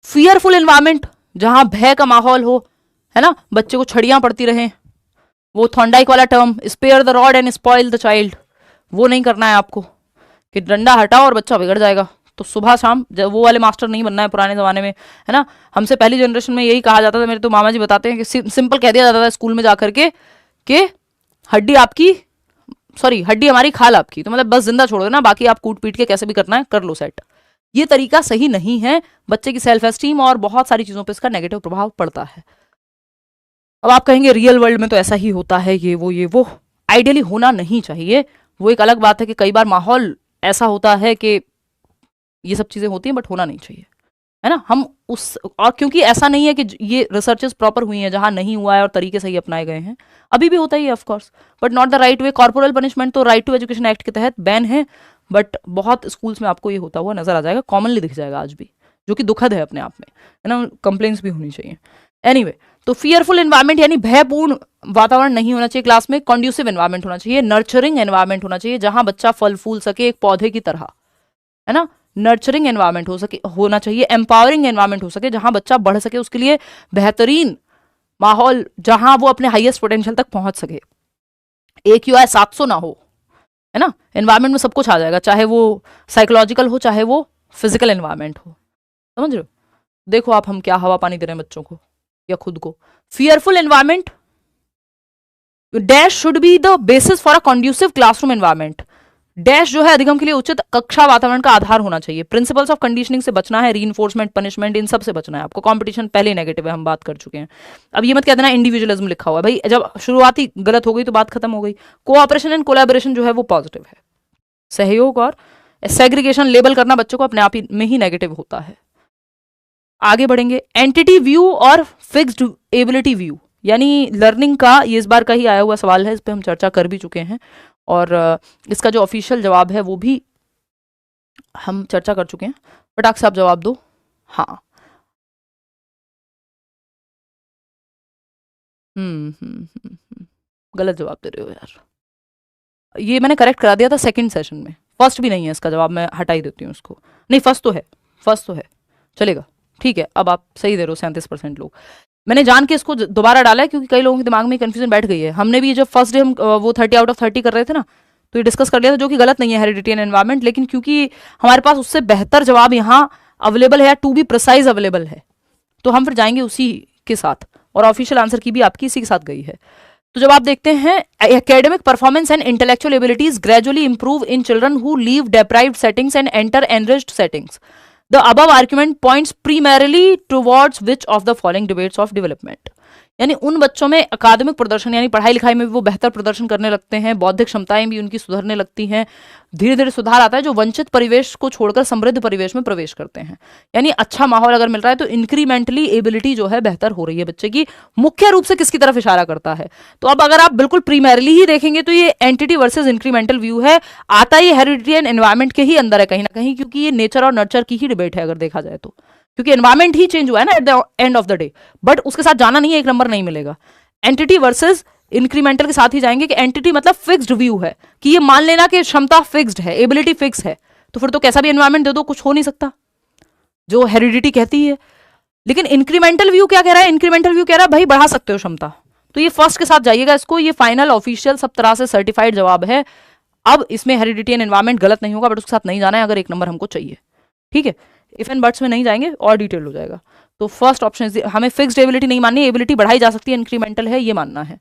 फियरफुल एनवायरमेंट, जहां भय का माहौल हो, है ना, बच्चे को छड़ियां पड़ती रहे, वो थॉर्नडाइक वाला term, spare the rod and spoil the child, वो नहीं करना है आपको कि डंडा हटाओ और बच्चा बिगड़ जाएगा। तो सुबह शाम वो वाले मास्टर नहीं बनना है पुराने जमाने में, है ना। हमसे पहली जनरेशन में यही कहा जाता था, मेरे तो मामा जी बताते हैं कि सिंपल कह दिया जाता था स्कूल में जाकर के कि हड्डी आपकी, सॉरी हड्डी हमारी, खाल आपकी, तो मतलब बस जिंदा छोड़ देना, बाकी आप कूट पीट के कैसे भी करना है कर लो सेट। ये तरीका सही नहीं है, बच्चे की सेल्फ एस्टीम और बहुत सारी चीजों पर इसका नेगेटिव प्रभाव पड़ता है। अब आप कहेंगे रियल वर्ल्ड में तो ऐसा ही होता है, ये वो आइडियली होना नहीं चाहिए। वो एक अलग बात है कि कई बार माहौल ऐसा होता है कि ये सब चीजें होती हैं, बट होना नहीं चाहिए, है ना। हम उस, और क्योंकि ऐसा नहीं है कि ये रिसर्चेस प्रॉपर हुई हैं जहां नहीं हुआ है और तरीके सही अपनाए गए हैं, अभी भी होता ही है of course, but not the right way. Corporal punishment तो राइट टू एजुकेशन एक्ट के तहत बैन है, बट बहुत स्कूल्स में आपको ये होता हुआ नजर आ जाएगा, कॉमनली दिख जाएगा आज भी, जो कि दुखद है अपने आप में, है ना। कंप्लेंट्स भी होनी चाहिए। एनीवे, तो फियरफुल एनवायरमेंट यानी भयपूर्ण वातावरण नहीं होना चाहिए क्लास में, कॉन्ड्यूसिव एनवायरमेंट होना चाहिए, नर्चरिंग एनवायरमेंट होना चाहिए, जहां बच्चा फल फूल सके एक पौधे की तरह, है ना। नर्चरिंग एनवायरमेंट होना चाहिए, एम्पावरिंग एनवायरमेंट हो सके, जहां बच्चा बढ़ सके, उसके लिए बेहतरीन माहौल, जहां वो अपने हाईएस्ट पोटेंशियल तक पहुंच सके। AQI 700 ना हो, है ना। एनवायरमेंट में सब कुछ आ जाएगा, चाहे वो साइकोलॉजिकल हो, चाहे वो फिजिकल एनवायरमेंट हो, समझ रहे हो। देखो आप हम क्या हवा पानी दे रहे हैं बच्चों को या खुद को। Fearful environment dash should be the basis for a conducive classroom environment. Dash जो है अधिगम के लिए उचित कक्षा वातावरण का आधार होना चाहिए। प्रिंसिपल्स ऑफ कंडीशनिंग से बचना है, रीइंफोर्समेंट, पनिशमेंट, इन सब से बचना है आपको। कंपटीशन पहले नेगेटिव है, हम बात कर चुके हैं। अब ये मत कह देना इंडिविजुअलिज्म लिखा हुआ है, भाई जब शुरुआत ही गलत हो गई तो बात खत्म हो गई। कोऑपरेशन एंड कोलैबोरेशन जो है वो पॉजिटिव है, सहयोग, और सेग्रीगेशन, लेबल करना बच्चों को अपने आप ही में ही नेगेटिव होता है। आगे बढ़ेंगे, एंटिटी व्यू और फिक्स्ड एबिलिटी व्यू, यानी लर्निंग का, ये इस बार का ही आया हुआ सवाल है, इस पर हम चर्चा कर भी चुके हैं, और इसका जो ऑफिशियल जवाब है वो भी हम चर्चा कर चुके हैं। फटाक से आप जवाब दो। हाँ, गलत जवाब दे रहे हो यार, ये मैंने करेक्ट करा दिया था सेकंड सेशन में, फर्स्ट भी नहीं है इसका जवाब, मैं हटा ही देती हूँ उसको। नहीं, फर्स्ट तो है, फर्स्ट तो है, चलेगा, ठीक है। अब आप सही दे रहे हो, 37% लोग। मैंने जान के इसको दोबारा डाला है क्योंकि कई लोगों के दिमाग में कंफ्यूजन बैठ गई है। हमने भी जब फर्स्ट डे हम वो 30 आउट ऑफ 30 कर रहे थे ना, तो ये डिस्कस कर लिया था, जो कि गलत नहीं है, हेरिडिटी एंड एनवायरमेंट, लेकिन क्योंकि हमारे पास उससे बेहतर जवाब यहाँ अवेलेबल है, टू बी प्रिसाइज अवेलेबल है, तो हम फिर जाएंगे उसी के साथ, और ऑफिशियल आंसर की भी आपकी इसी के साथ गई है। तो जब आप देखते हैं, academic performance and intellectual abilities gradually improve in children who leave deprived settings and enter enriched settings. The above argument points primarily towards which of the following debates of development, यानी उन बच्चों में अकादमिक प्रदर्शन यानी पढ़ाई लिखाई में भी वो बेहतर प्रदर्शन करने लगते हैं, बौद्धिक क्षमताएं भी उनकी सुधरने लगती हैं, धीरे धीरे सुधार आता है, जो वंचित परिवेश को छोड़कर समृद्ध परिवेश में प्रवेश करते हैं। यानी अच्छा माहौल अगर मिल रहा है तो इंक्रीमेंटली एबिलिटी जो है बेहतर हो रही है बच्चे की। मुख्य रूप से किसकी तरफ इशारा करता है? तो अब अगर आप बिल्कुल प्रीमैरली ही देखेंगे तो ये एंटिटी वर्सेज इंक्रीमेंटल व्यू है, आता ये हेरिडिटी एंड एनवायरमेंट के ही अंदर है कहीं ना कहीं, क्योंकि ये नेचर और नर्चर की ही डिबेट है अगर देखा जाए तो, क्योंकि एनवायरमेंट ही चेंज हुआ है ना at the end of the day. But उसके साथ जाना नहीं है, एक नंबर नहीं मिलेगा। एंटिटी वर्सेस इंक्रीमेंटल के साथ ही जाएंगे कि एंटिटी मतलब फिक्स्ड व्यू है, कि ये मान लेना कि क्षमता फिक्स्ड है, एबिलिटी फिक्स है, तो फिर तो कैसा भी एनवायरमेंट दे दो कुछ हो नहीं सकता, जो हेरिडिटी कहती है। लेकिन इंक्रीमेंटल व्यू क्या कह रहा है? इंक्रीमेंटल व्यू कह रहा है भाई बढ़ा सकते हो क्षमता। तो ये फर्स्ट के साथ जाइएगा इसको, ये फाइनल ऑफिशियल सब तरह से सर्टिफाइड जवाब है। अब इसमें हेरिडिटी एंड एनवायरमेंट गलत नहीं होगा, बट उसके साथ नहीं जाना है अगर एक नंबर हमको चाहिए। ठीक है, इफ एंड बट्स में नहीं जाएंगे और डिटेल हो जाएगा। तो फर्स्ट ऑप्शन हमें फिक्स्ड एबिलिटी नहीं माननी, एबिलिटी बढ़ाई जा सकती है, इंक्रीमेंटल है ये मानना है।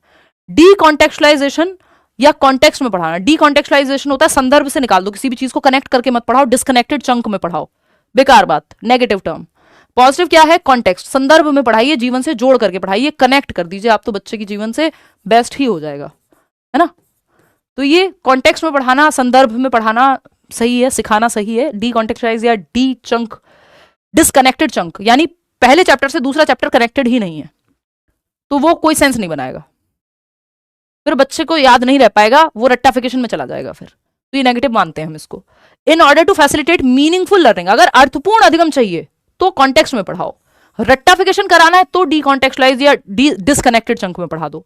डी कॉन्टेक्चुअलाइजेशन या कॉन्टेक्स्ट में पढ़ाना। डी कॉन्टेक्चुअलाइजेशन होता है संदर्भ से निकाल दो, किसी भी चीज को कनेक्ट करके मत पढ़ाओ, डिस्कनेक्टेड चंक में पढ़ाओ, बेकार बात, नेगेटिव टर्म। पॉजिटिव क्या है? कॉन्टेक्स्ट, संदर्भ में पढ़ाइए, जीवन से जोड़ करके पढ़ाइए, कनेक्ट कर दीजिए आप, तो बच्चे की जीवन से बेस्ट ही हो जाएगा, है ना। तो ये कॉन्टेक्स्ट में पढ़ाना, संदर्भ में पढ़ाना सही है, सिखाना सही है। डी कॉन्टेक्चुअलाइज या डी चंक, डिसकनेक्टेड चंक, यानी पहले चैप्टर से दूसरा चैप्टर कनेक्टेड ही नहीं है, तो वो कोई सेंस नहीं बनाएगा, फिर बच्चे को याद नहीं रह पाएगा, वो रट्टाफिकेशन में चला जाएगा फिर, तो ये नेगेटिव मानते हैं हम इसको। In order to facilitate meaningful learning, अगर अर्थपूर्ण अधिगम चाहिए तो कॉन्टेक्स्ट में पढ़ाओ, रट्टाफिकेशन कराना है तो डी कॉन्टेक्चुअलाइज या डी डिसकनेक्टेड चंक में पढ़ा दो।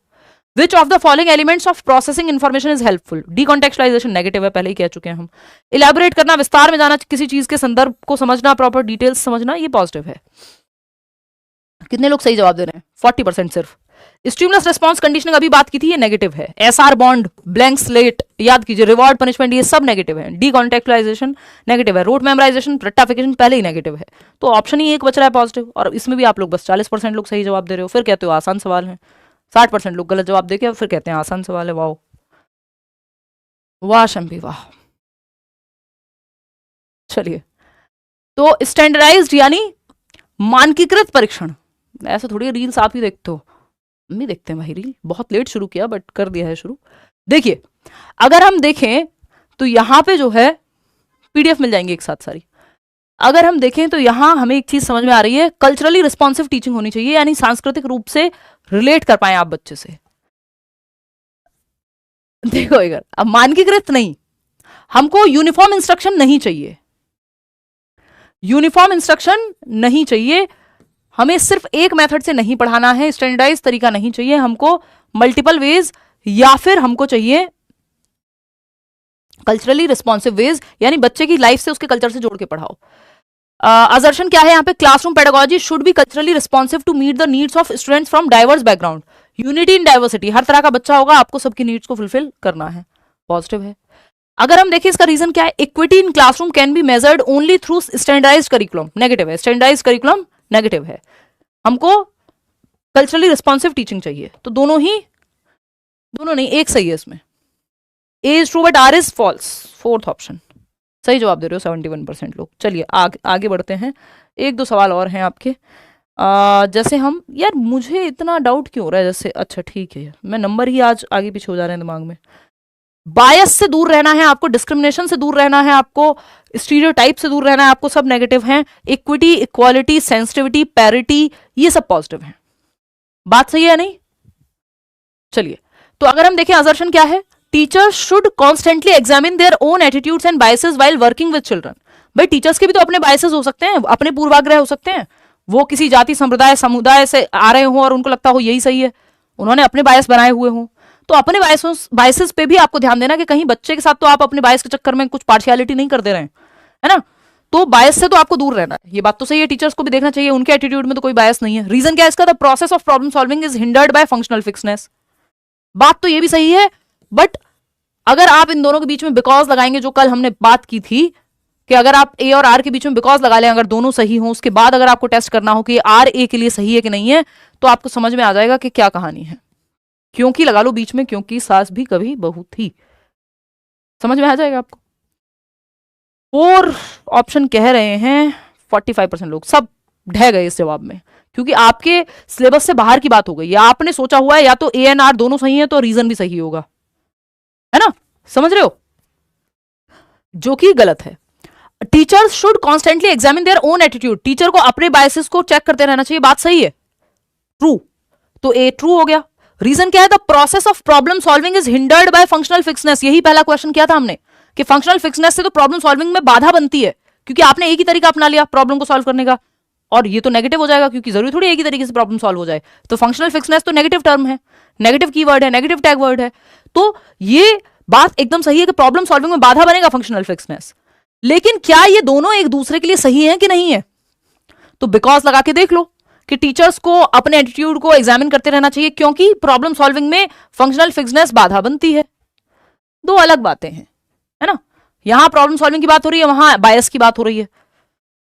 Which of the following elements of processing information is helpful? Decontextualisation negative है, पहले ही कह चुके हैं हम। इलैबोरेट करना, विस्तार में जाना, किसी चीज के संदर्भ को समझना, प्रॉपर डिटेल्स समझना, ये पॉजिटिव है। कितने लोग सही जवाब दे रहे हैं? 40% सिर्फ। स्टिमुलस रिस्पॉन्स कंडीशनिंग अभी बात की थी, ये नेगेटिव है। एसआर बॉन्ड, ब्लैंक स्लेट याद कीजिए, रिवॉर्ड पनिशमेंट, ये सब नेगेटिव है। डीकॉन्टेक्चुअलाइजेशन नेगेटिव है, रोट मेमोराइजेशन, रट्टाफिकेशन पहले ही नेगेटिव है, तो ऑप्शन ही एक बच रहा है पॉजिटिव, और इसमें भी आप लोग बस 40% लोग सही जवाब दे रहे हो, फिर कहते हो आसान सवाल है। 60% लोग गलत जवाब देके फिर कहते हैं आसान सवाल है। वाह वाह शम्पी वाह। चलिए, तो स्टैंडर्डाइज्ड यानी मानकीकृत परीक्षण, ऐसा थोड़ी रील्स आप ही देखते हो, हम भी देखते हैं भाई रील, बहुत लेट शुरू किया बट कर दिया है शुरू। देखिए, अगर हम देखें तो यहां पे जो है पीडीएफ मिल जाएंगे एक साथ सारी। अगर हम देखें तो यहां हमें एक चीज समझ में आ रही है, कल्चरली रिस्पॉन्सिव टीचिंग होनी चाहिए, यानी सांस्कृतिक रूप से रिलेट कर पाए आप बच्चे से। देखो इधर, अब मानकीकृत नहीं, हमको यूनिफॉर्म इंस्ट्रक्शन नहीं चाहिए, यूनिफॉर्म इंस्ट्रक्शन नहीं चाहिए, हमें सिर्फ एक मेथड से नहीं पढ़ाना है, स्टैंडर्डाइज तरीका नहीं चाहिए हमको, मल्टीपल वेज, या फिर हमको चाहिए कल्चरली रिस्पॉन्सिव वेज, यानी बच्चे की लाइफ से उसके कल्चर से जोड़ के पढ़ाओ। असर्शन क्या है यहाँ पे? Classroom pedagogy should be culturally responsive to meet the needs of students from diverse background, unity in diversity, हर तरह का बच्चा होगा, आपको सबकी नीड्स को फुलफिल करना है, पॉजिटिव है। अगर हम देखिए इसका रीजन क्या है, equity in classroom can be measured only through standardised curriculum, negative है, स्टैंडर्डाइज्ड करिकुलम नेगेटिव है, हमको कल्चरली रिस्पॉन्सिव टीचिंग चाहिए, तो दोनों नहीं, एक सही है इसमें, A is true but R is false, fourth option सही जवाब दे रहे हो 71% लोग। चलिए आगे बढ़ते हैं, एक दो सवाल और हैं आपके। जैसे हम, यार मुझे इतना डाउट क्यों हो रहा है, जैसे अच्छा ठीक है, मैं नंबर ही आज आगे पीछे हो जा रहे हैं दिमाग में। बायस से दूर रहना है आपको, डिस्क्रिमिनेशन से दूर रहना है आपको, स्टीरियोटाइप से दूर रहना है आपको, सब नेगेटिव हैं। इक्विटी, इक्वालिटी, सेंसिटिविटी, पैरिटी, ये सब पॉजिटिव हैं। बात सही है नहीं? चलिए, तो अगर हम देखें असर्शन क्या है, teachers should constantly examine their own attitudes and biases while working with children. भाई टीचर्स के भी तो अपने बायसेस हो सकते हैं, अपने पूर्वाग्रह हो सकते हैं, वो किसी जाति संप्रदाय समुदाय से आ रहे हो और उनको लगता हो यही सही है, उन्होंने अपने बायस बनाए हुए हों, तो अपने बायसेस पे भी आपको ध्यान देना कि कहीं बच्चे के साथ तो आप अपने बायस के चक्कर में कुछ पार्शियलिटी नहीं कर दे रहे हैं, है ना। तो बायस से तो आपको दूर रहना है, ये बात तो सही है, टीचर्स को भी देखना चाहिए उनके एटीट्यूड में तो कोई बायस नहीं है। रीजन क्या है इसका? The process of problem solving is hindered by functional fixedness, बात तो ये भी सही है, बट अगर आप इन दोनों के बीच में बिकॉज लगाएंगे, जो कल हमने बात की थी कि अगर आप ए और आर के बीच में बिकॉज लगा लें, अगर दोनों सही हों, उसके बाद अगर आपको टेस्ट करना हो कि आर ए के लिए सही है कि नहीं है, तो आपको समझ में आ जाएगा कि क्या कहानी है। क्योंकि लगा लो बीच में, क्योंकि सास भी कभी बहू थी, समझ में आ जाएगा आपको। 4 ऑप्शन कह रहे हैं 45% लोग, सब ढह गए इस जवाब में, क्योंकि आपके सिलेबस से बाहर की बात हो गई, या आपने सोचा हुआ है या तो ए एंड आर दोनों सही है तो रीजन भी सही होगा, है ना, समझ रहे हो, जो कि गलत है। Teachers should constantly examine their own attitude, teacher को अपने बायसेस को चेक करते रहना चाहिए, बात सही है, ट्रू, तो ए ट्रू हो गया। रीजन क्या है, the process of problem solving is hindered by functional fixedness, यही पहला क्वेश्चन किया था हमने कि फंक्शनल फिक्सनेस से तो प्रॉब्लम सॉल्विंग में बाधा बनती है, क्योंकि आपने एक ही तरीका अपना लिया प्रॉब्लम को सॉल्व करने का, और ये तो नेगेटिव हो जाएगा, क्योंकि जरूरी थोड़ी एक ही तरीके से प्रॉब्लम सॉल्व हो जाए, तो फंक्शनल फिक्सनेस तो नेगेटिव टर्म है, नेगेटिव कीवर्ड है, नेगेटिव टैग वर्ड है, तो ये बात एकदम सही है कि प्रॉब्लम सॉल्विंग में बाधा बनेगा फंक्शनल फिक्सनेस। लेकिन क्या ये दोनों एक दूसरे के लिए सही है कि नहीं है, तो बिकॉज लगा के देख लो कि टीचर्स को अपने एटीट्यूड को एग्जामिन करते रहना चाहिए, क्योंकि प्रॉब्लम सॉल्विंग में फंक्शनल फिक्सनेस बाधा बनती है, दो अलग बातें हैं, है ना, यहां प्रॉब्लम सॉल्विंग की बात हो रही है, वहां बायस की बात हो रही है,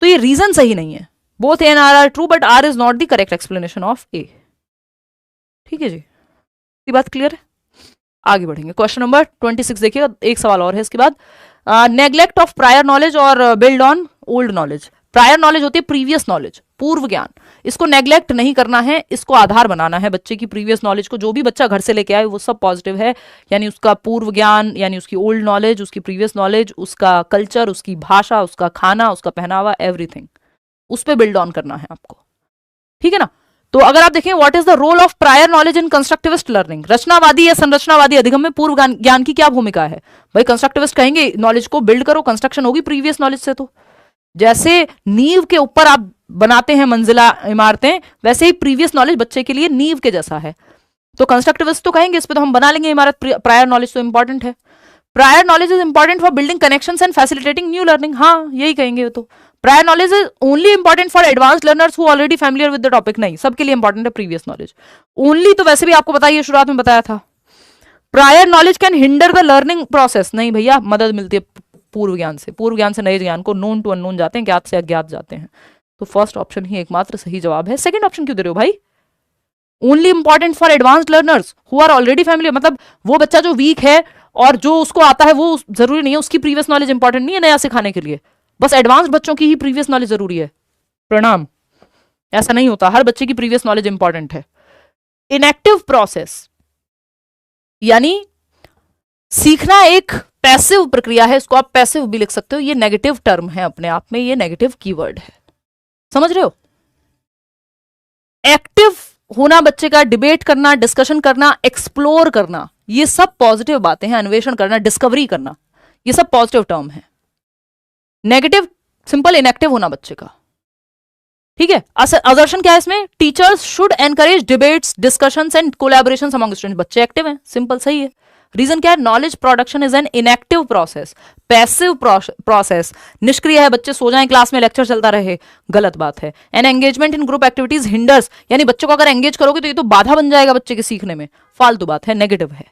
तो ये रीजन सही नहीं है। Both A and R are true but R is not the correct explanation of A. ठीक है जी, ये बात क्लियर है, आगे बढ़ेंगे। क्वेश्चन नंबर 26 देखिएगा, एक सवाल और है इसके बाद। नेग्लेक्ट ऑफ प्रायर नॉलेज और build on old knowledge. Prior knowledge होती है प्रीवियस नॉलेज, पूर्व ज्ञान, इसको नेग्लेक्ट नहीं करना है, इसको आधार बनाना है बच्चे की प्रीवियस नॉलेज को, जो भी बच्चा घर से लेके आए वो सब पॉजिटिव है, यानी उसका पूर्व ज्ञान, यानी उसकी ओल्ड नॉलेज, उसकी प्रीवियस नॉलेज, उसका कल्चर, उसकी भाषा, उसका खाना, उसका पहनावा, एवरीथिंग, उस पर बिल्ड ऑन करना है आपको, ठीक है ना। तो अगर आप देखें what is the role of prior knowledge in constructivist learning, रचनावादी या संरचनावादी अधिगम में पूर्व ज्ञान की क्या भूमिका है। भाई कंस्ट्रक्टिविस्ट कहेंगे नॉलेज को बिल्ड करो, कंस्ट्रक्शन होगी प्रीवियस नॉलेज से, तो जैसे नींव के ऊपर आप बनाते हैं मंजिला इमारतें, वैसे ही प्रीवियस नॉलेज बच्चे के लिए नींव के जैसा है, तो कंस्ट्रक्टिविस्ट तो कहेंगे इस पे तो हम बना लेंगे इमारत, प्रायर नॉलेज तो इंपॉर्टेंट है, prior knowledge is important for building connections and facilitating new learning, हाँ यही कहेंगे, तो prior knowledge is only important for advance learners who already familiar with the topic, नहीं सबके लिए इंपॉर्टेंट है प्रीवियस नॉलेज ओनली, तो वैसे भी आपको बताइए शुरुआत में बताया था। Prior knowledge can hinder the learning process, नहीं भैया मदद मिलती है पूर्व ज्ञान से, पूर्व ज्ञान से नए ज्ञान को, नोन टू अननोन जाते हैं, ज्ञात से अज्ञात जाते हैं, तो फर्स्ट ऑप्शन ही एकमात्र सही जवाब है। सेकंड ऑप्शन क्यों दे रहे हो भाई, only important for advanced learners who are already familiar, मतलब वो बच्चा जो वीक है और जो उसको आता है वो जरूरी नहीं है उसकी प्रीवियस नॉलेज इंपॉर्टेंट नहीं है नया सिखाने के लिए, बस एडवांस्ड बच्चों की ही प्रीवियस नॉलेज जरूरी है, प्रणाम, ऐसा नहीं होता, हर बच्चे की प्रीवियस नॉलेज इंपॉर्टेंट है। इनएक्टिव प्रोसेस यानी सीखना एक पैसिव प्रक्रिया है, इसको आप पैसिव भी लिख सकते हो, ये नेगेटिव टर्म है अपने आप में, ये नेगेटिव कीवर्ड है, समझ रहे हो। एक्टिव होना बच्चे का, डिबेट करना, डिस्कशन करना, एक्सप्लोर करना, ये सब पॉजिटिव बातें हैं, अन्वेषण करना, डिस्कवरी करना, ये सब पॉजिटिव टर्म है। नेगेटिव सिंपल इनएक्टिव होना बच्चे का, ठीक है। असर्शन क्या है इसमें, teachers should encourage debates, discussions and collaboration among students, बच्चे एक्टिव हैं, सिंपल सही है। रीजन क्या है, knowledge production is an inactive process, passive process, निष्क्रिय है, बच्चे सो जाएं क्लास में लेक्चर चलता रहे, गलत बात है। An engagement in group activities hinders, यानी बच्चों को अगर एंगेज करोगे तो ये तो बाधा बन जाएगा बच्चे के सीखने में, फालतू बात है, नेगेटिव है,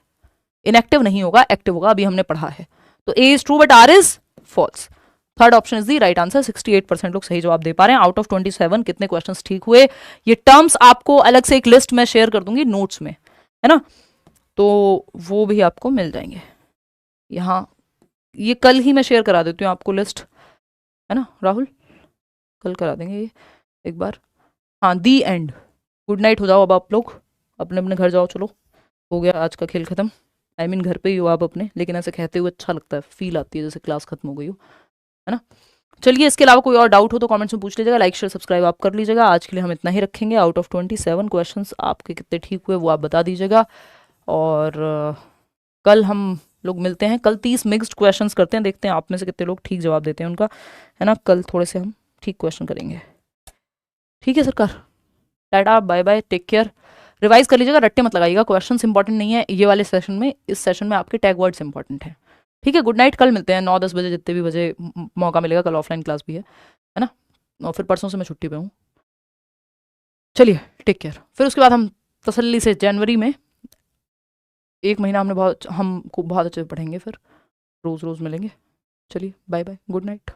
इनएक्टिव नहीं होगा, एक्टिव होगा, अभी हमने पढ़ा है, तो A is true but R is false. Third option is the right answer, 68% लोग सही जवाब दे पा रहे हैं आउट ऑफ 27, कितने क्वेश्चंस ठीक हुए, ये टर्म्स आपको अलग से एक लिस्ट में शेयर कर दूंगी नोट्स में, है ना, तो वो भी आपको मिल जाएंगे यहाँ, ये कल ही मैं शेयर करा देती हूँ आपको लिस्ट, है ना राहुल, कल करा देंगे ये एक बार। हाँ दी एंड, गुड नाइट हो जाओ अब आप लोग, अपने अपने घर जाओ, चलो हो गया आज का खेल खत्म, आई मीन घर पे ही हो आप अपने, लेकिन ऐसे कहते हुए अच्छा लगता है, फील आती है जैसे क्लास खत्म हो गई हो, है ना। चलिए इसके अलावा कोई और डाउट हो तो कमेंट्स में पूछ लीजिएगा, लाइक शेयर सब्सक्राइब आप कर लीजिएगा, आज के लिए हम इतना ही रखेंगे। आउट ऑफ 27 क्वेश्चंस आपके कितने ठीक हुए वो आप बता दीजिएगा, और कल हम लोग मिलते हैं, कल 30 मिक्स्ड क्वेश्चंस करते हैं, देखते हैं आप में से कितने लोग ठीक जवाब देते हैं उनका, है ना, कल थोड़े से हम ठीक क्वेश्चन करेंगे, ठीक है सरकार, tata bye bye, take care, revise कर लीजिएगा, रट्टे मत लगाइएगा, क्वेश्चंस इंपॉर्टेंट नहीं है ये वाले सेशन में, इस सेशन में आपके टैग वर्ड्स इंपॉर्टेंट है, ठीक है। गुड नाइट, कल मिलते हैं 9-10 बजे, जितने भी बजे मौका मिलेगा, कल ऑफलाइन क्लास भी है ना, और फिर परसों से मैं छुट्टी पे हूँ, चलिए टेक केयर, फिर उसके बाद हम तसल्ली से जनवरी में एक महीना हम बहुत अच्छे से पढ़ेंगे, फिर रोज रोज मिलेंगे, चलिए बाय बाय, गुड नाइट।